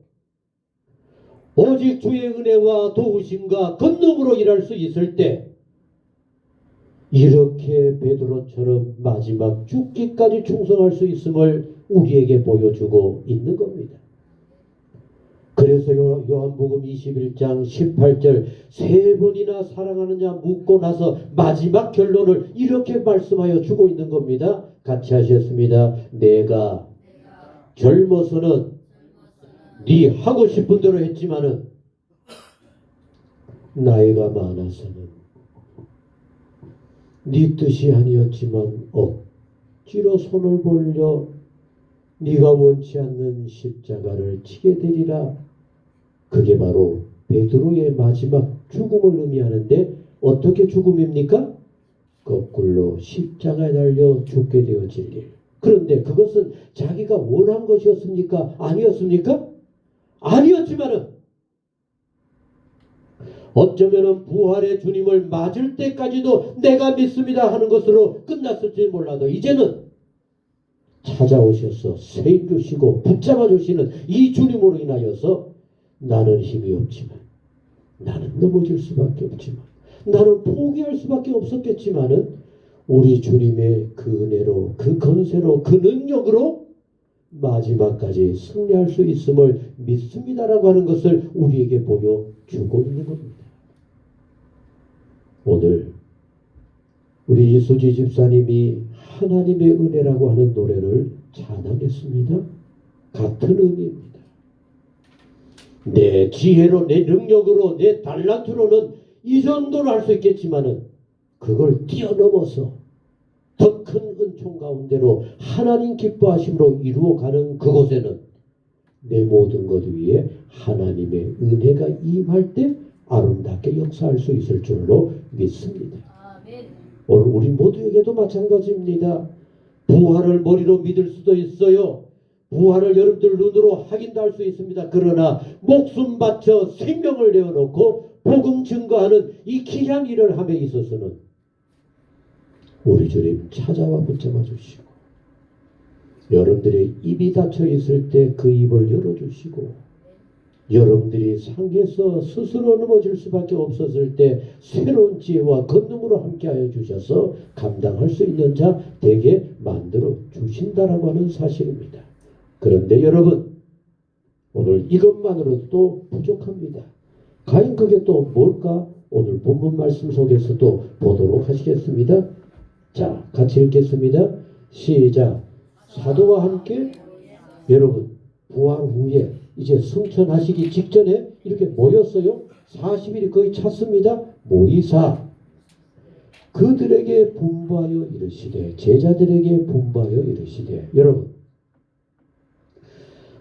오직 주의 은혜와 도우심과 권능으로 일할 수 있을 때 이렇게 베드로처럼 마지막 죽기까지 충성할 수 있음을 우리에게 보여주고 있는 겁니다. 그래서 요한복음 21장 18절 세 번이나 사랑하느냐 묻고 나서 마지막 결론을 이렇게 말씀하여 주고 있는 겁니다. 같이 하셨습니다. 내가 젊어서는 네 하고 싶은 대로 했지만은 나이가 많아서는 네 뜻이 아니었지만 억지로 손을 벌려 네가 원치 않는 십자가를 지게 되리라. 그게 바로 베드로의 마지막 죽음을 의미하는데 어떻게 죽음입니까? 거꾸로 십자가에 달려 죽게 되어질 일. 그런데 그것은 자기가 원한 것이었습니까? 아니었습니까? 아니었지만은 어쩌면은 부활의 주님을 맞을 때까지도 내가 믿습니다 하는 것으로 끝났을지 몰라도 이제는 찾아오셔서 세임 주시고 붙잡아 주시는 이 주님으로 인하여서 나는 힘이 없지만, 나는 넘어질 수밖에 없지만, 나는 포기할 수밖에 없었겠지만은 우리 주님의 그 은혜로, 그 건세로, 그 능력으로 마지막까지 승리할 수 있음을 믿습니다라고 하는 것을 우리에게 보여주고 있는 겁니다. 오늘 우리 이수지 집사님이 하나님의 은혜라고 하는 노래를 찬양했습니다. 같은 의미입니다. 내 지혜로, 내 능력으로, 내 달란트로는 이 정도로 할 수 있겠지만은 그걸 뛰어넘어서 더 큰 은총 가운데로 하나님 기뻐하심으로 이루어가는 그곳에는 내 모든 것 위에 하나님의 은혜가 임할 때 아름답게 역사할 수 있을 줄로 믿습니다. 오늘 우리 모두에게도 마찬가지입니다. 부활을 머리로 믿을 수도 있어요. 부활을 여러분들 눈으로 확인도 할 수 있습니다. 그러나 목숨 바쳐 생명을 내어놓고 복음 증거하는 이 귀한 일을 함에 있어서는 우리 주님 찾아와 붙잡아 주시고 여러분들의 입이 닫혀 있을 때 그 입을 열어주시고 여러분들이 상에서 스스로 넘어질 수밖에 없었을 때 새로운 지혜와 권능으로 함께하여 주셔서 감당할 수 있는 자 되게 만들어 주신다라고 하는 사실입니다. 그런데 여러분 오늘 이것만으로도 부족합니다. 과연 그게 또 뭘까? 오늘 본문 말씀 속에서도 보도록 하시겠습니다. 자, 같이 읽겠습니다. 시작. 사도와 함께 여러분 부활 후에 이제 승천하시기 직전에 이렇게 모였어요. 40일이 거의 찼습니다. 모이사 그들에게 분부하여 이르시되 제자들에게 분부하여 이르시되 여러분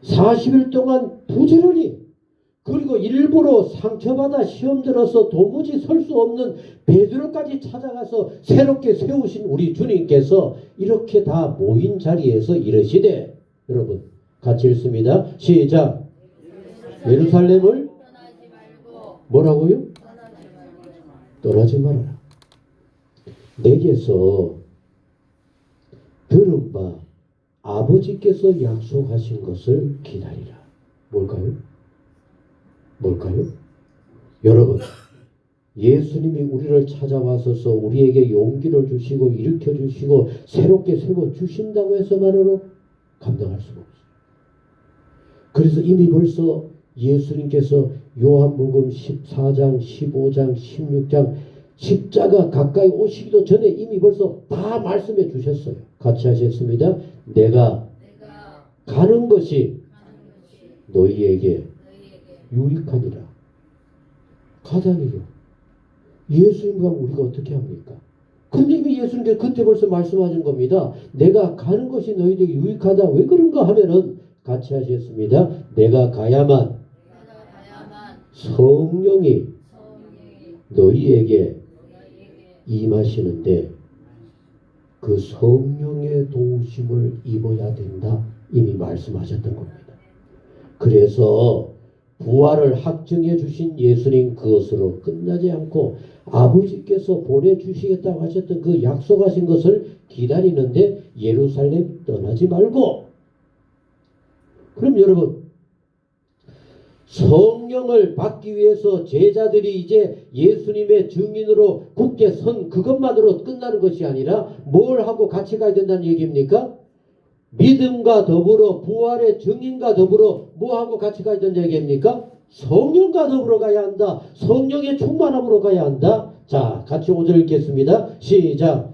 40일 동안 부지런히 그리고 일부러 상처받아 시험 들어서 도무지 설 수 없는 베드로까지 찾아가서 새롭게 세우신 우리 주님께서 이렇게 다 모인 자리에서 이르시되 여러분 같이 읽습니다. 시작. 예루살렘을 뭐라고요? 떠나지 말아라. 내게서 들은 바 아버지께서 약속하신 것을 기다리라. 뭘까요? 뭘까요? 여러분 예수님이 우리를 찾아와서서 우리에게 용기를 주시고 일으켜 주시고 새롭게 세워 주신다고 해서만으로 감당할 수가 없어요. 그래서 이미 벌써 예수님께서 요한복음 14장, 15장, 16장 십자가 가까이 오시기도 전에 이미 벌써 다 말씀해 주셨어요. 같이 하셨습니다. 내가 가는 것이 너희에게 유익하니라. 가자니요. 예수님과 우리가 어떻게 합니까? 근데 이미 예수님께서 그때 벌써 말씀하신 겁니다. 내가 가는 것이 너희에게 유익하다. 왜 그런가 하면은 같이 하셨습니다. 내가 가야만 성령이 너희에게 임하시는데 그 성령의 도우심을 입어야 된다. 이미 말씀하셨던 겁니다. 그래서 부활을 확증해 주신 예수님 그것으로 끝나지 않고 아버지께서 보내주시겠다고 하셨던 그 약속하신 것을 기다리는데 예루살렘 떠나지 말고 그럼 여러분 성령을 받기 위해서 제자들이 이제 예수님의 증인으로 굳게 선 그것만으로 끝나는 것이 아니라 뭘 하고 같이 가야 된다는 얘기입니까? 믿음과 더불어 부활의 증인과 더불어 뭐하고 같이 가야 된다는 얘기입니까? 성령과 더불어 가야 한다. 성령의 충만함으로 가야 한다. 자, 같이 5절 읽겠습니다. 시작.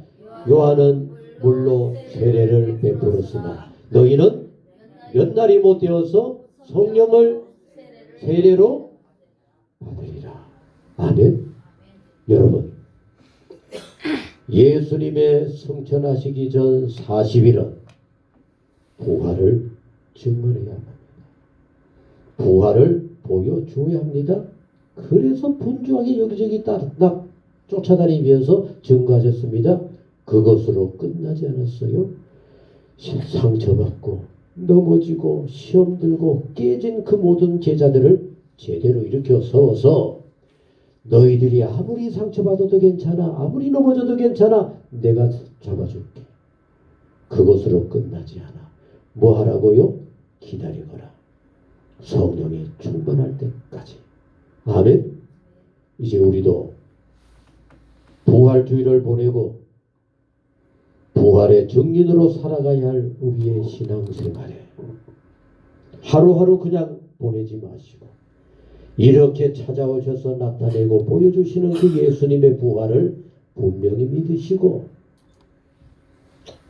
요한은 물로 세례를 베풀었으나 너희는 몇 날이 못 되어서 성령을 세례로 받으리라. 아멘. 여러분, 예수님의 승천하시기 전 40일은 부활을 증언해야 합니다. 부활을 보여줘야 합니다. 그래서 분주하게 여기저기 딱 쫓아다니면서 증거하셨습니다. 그것으로 끝나지 않았어요. 상처받고 넘어지고 시험 들고 깨진 그 모든 제자들을 제대로 일으켜 세워서 너희들이 아무리 상처받아도 괜찮아, 아무리 넘어져도 괜찮아, 내가 잡아줄게. 그것으로 끝나지 않아. 뭐 하라고요? 기다리거라. 성령이 충만할 때까지. 아멘. 이제 우리도 부활주의를 보내고 부활의 증인으로 살아가야 할 우리의 신앙생활에 하루하루 그냥 보내지 마시고 이렇게 찾아오셔서 나타내고 보여주시는 그 예수님의 부활을 분명히 믿으시고,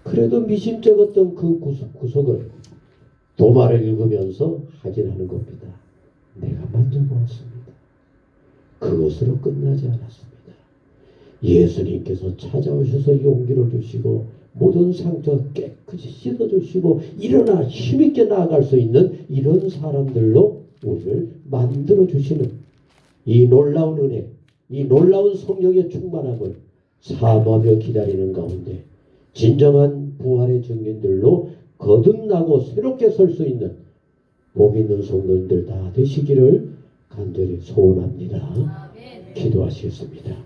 그래도 미심쩍 어떤 그 구석을 도마를 읽으면서 확인하는 겁니다. 내가 만져보았습니다. 그것으로 끝나지 않았습니다. 예수님께서 찾아오셔서 용기를 주시고 모든 상처 깨끗이 씻어주시고 일어나 힘있게 나아갈 수 있는 이런 사람들로 우리를 만들어주시는 이 놀라운 은혜, 이 놀라운 성령의 충만함을 사모하며 기다리는 가운데 진정한 부활의 증인들로 거듭나고 새롭게 설 수 있는 복 있는 성도님들 다 되시기를 간절히 소원합니다. 기도하시겠습니다.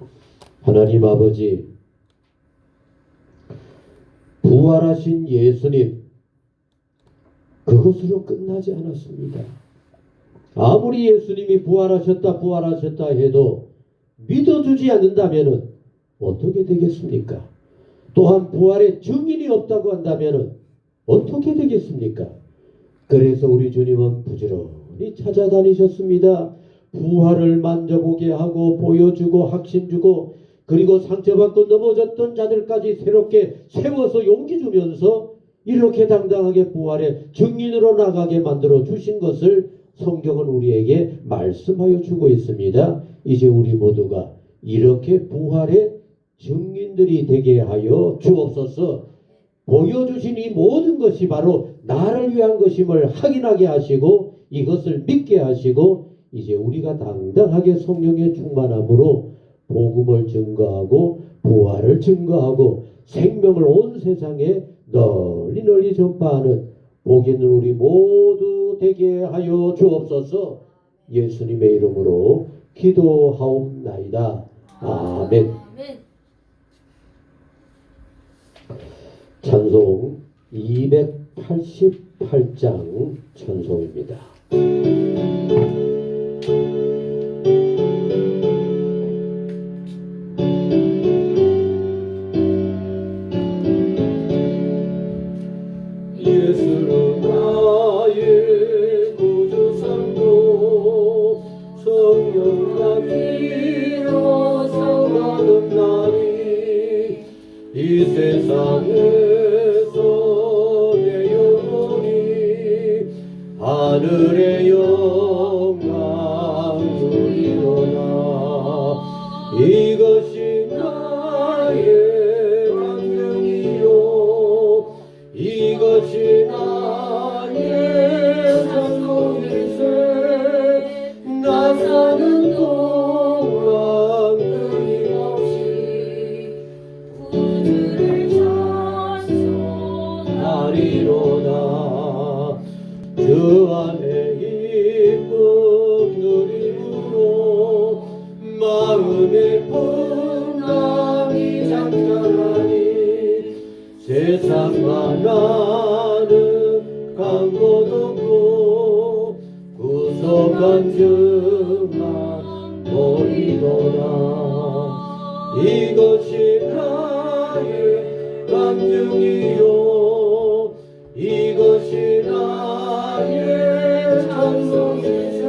하나님 아버지, 부활하신 예수님, 그것으로 끝나지 않았습니다. 아무리 예수님이 부활하셨다 해도 믿어주지 않는다면 어떻게 되겠습니까? 또한 부활의 증인이 없다고 한다면 어떻게 되겠습니까? 그래서 우리 주님은 부지런히 찾아다니셨습니다. 부활을 만져보게 하고 보여주고 확신 주고 그리고 상처받고 넘어졌던 자들까지 새롭게 세워서 용기 주면서 이렇게 당당하게 부활의 증인으로 나가게 만들어 주신 것을 성경은 우리에게 말씀하여 주고 있습니다. 이제 우리 모두가 이렇게 부활의 증인들이 되게 하여 주옵소서. 보여주신 이 모든 것이 바로 나를 위한 것임을 확인하게 하시고 이것을 믿게 하시고 이제 우리가 당당하게 성령의 충만함으로 복음을 증거하고 부활을 증거하고 생명을 온 세상에 널리 전파하는 복 있는 우리 모두 되게 하여 주옵소서. 예수님의 이름으로 기도하옵나이다. 아멘. 찬송 288장 찬송입니다. 예수는 나의 구주 삼고 성령과 피로 살아가는 날이 이 세상에서 내 영혼이 하늘의 영광 누리로다. 이것이 나의 감정이요 이것이 나의 찬송일세. 나 사는 동안 끊임없이 구주를 찬송하리로다. 주 안에 기쁜 그림으로 마음의 평강이 장장하니 세상 만나는 강도 없고 구속한 주만 보이도다. 이것이 나의 감정이요 이것이 나의 찬송일세.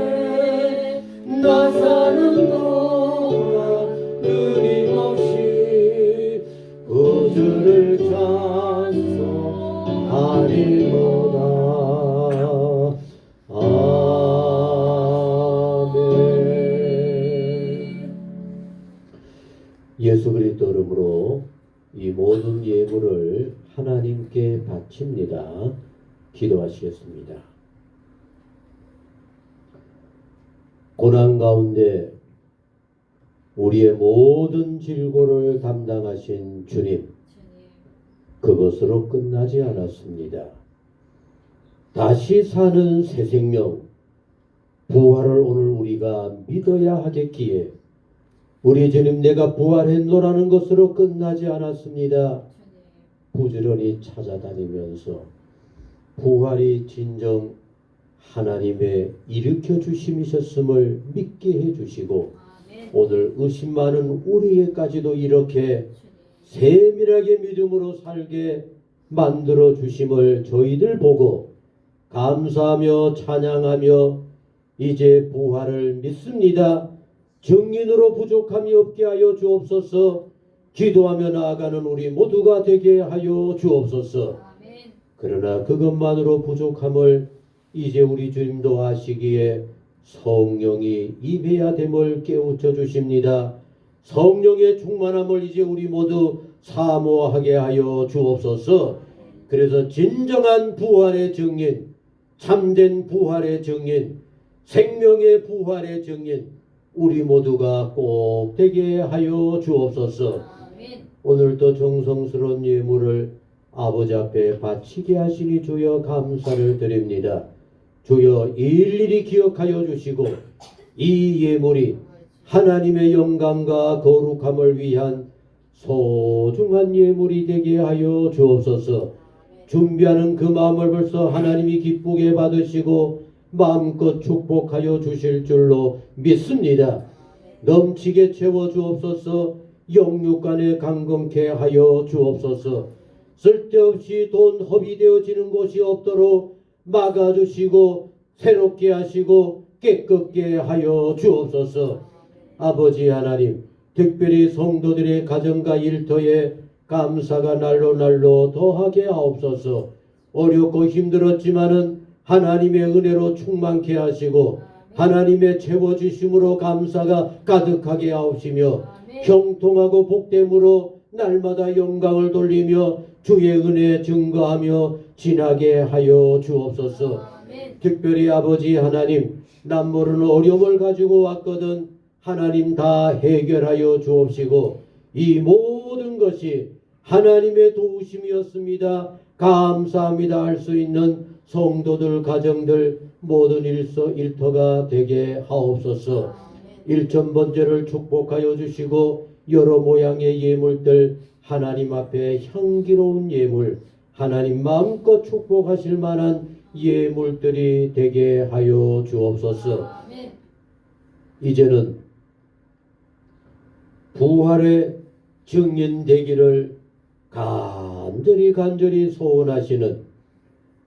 나 사는 동안 끊임없이 구주를 찬송하리로다. 예수 그리스도 이름으로 이 모든 예물을 하나님께 바칩니다. 기도하시겠습니다. 고난 가운데 우리의 모든 질고를 담당하신 주님, 그것으로 끝나지 않았습니다. 다시 사는 새 생명, 부활을 오늘 우리가 믿어야 하겠기에 우리 주님, 내가 부활했노라는 것으로 끝나지 않았습니다. 부지런히 찾아다니면서 부활이 진정 하나님의 일으켜 주심이셨음을 믿게 해주시고 오늘 의심 많은 우리에까지도 이렇게 세밀하게 믿음으로 살게 만들어 주심을 저희들 보고 감사하며 찬양하며 이제 부활을 믿습니다. 증인으로 부족함이 없게 하여 주옵소서. 기도하며 나아가는 우리 모두가 되게 하여 주옵소서. 그러나 그것만으로 부족함을 이제 우리 주님도 아시기에 성령이 임해야 됨을 깨우쳐 주십니다. 성령의 충만함을 이제 우리 모두 사모하게 하여 주옵소서. 그래서 진정한 부활의 증인, 참된 부활의 증인, 생명의 부활의 증인 우리 모두가 꼭 되게 하여 주옵소서. 오늘도 정성스러운 예물을 아버지 앞에 바치게 하시니 주여 감사를 드립니다. 주여 일일이 기억하여 주시고 이 예물이 하나님의 영광과 거룩함을 위한 소중한 예물이 되게 하여 주옵소서. 준비하는 그 마음을 벌써 하나님이 기쁘게 받으시고 마음껏 축복하여 주실 줄로 믿습니다. 넘치게 채워 주옵소서. 영육간에 강건케 하여 주옵소서. 쓸데없이 돈 허비되어지는 곳이 없도록 막아주시고 새롭게 하시고 깨끗게 하여 주옵소서. 아버지 하나님, 특별히 성도들의 가정과 일터에 감사가 날로 날로 더하게 하옵소서. 어렵고 힘들었지만은 하나님의 은혜로 충만케 하시고 하나님의 채워주심으로 감사가 가득하게 하옵시며 형통하고 복됨으로 날마다 영광을 돌리며 주의 은혜 증거하며 지나게 하여 주옵소서. 특별히 아버지 하나님, 남모르는 어려움을 가지고 왔거든 하나님 다 해결하여 주옵시고 이 모든 것이 하나님의 도우심이었습니다. 감사합니다 할 수 있는 성도들 가정들 모든 일터가 되게 하옵소서. 일천번제를 축복하여 주시고 여러 모양의 예물들 하나님 앞에 향기로운 예물, 하나님 마음껏 축복하실 만한 예물들이 되게 하여 주옵소서. 이제는 부활의 증인 되기를 간절히 소원하시는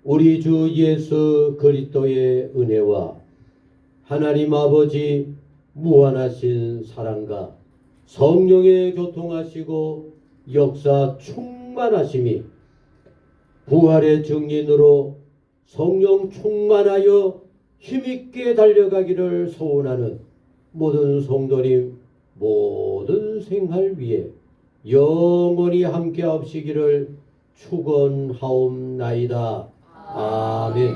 우리 주 예수 그리스도의 은혜와 하나님 아버지 무한하신 사랑과 성령의 교통하시고 역사 충만하심이 부활의 증인으로 성령 충만하여 힘있게 달려가기를 소원하는 모든 성도님 모든 생활 위에 영원히 함께 하시기를 축원하옵나이다. 아멘.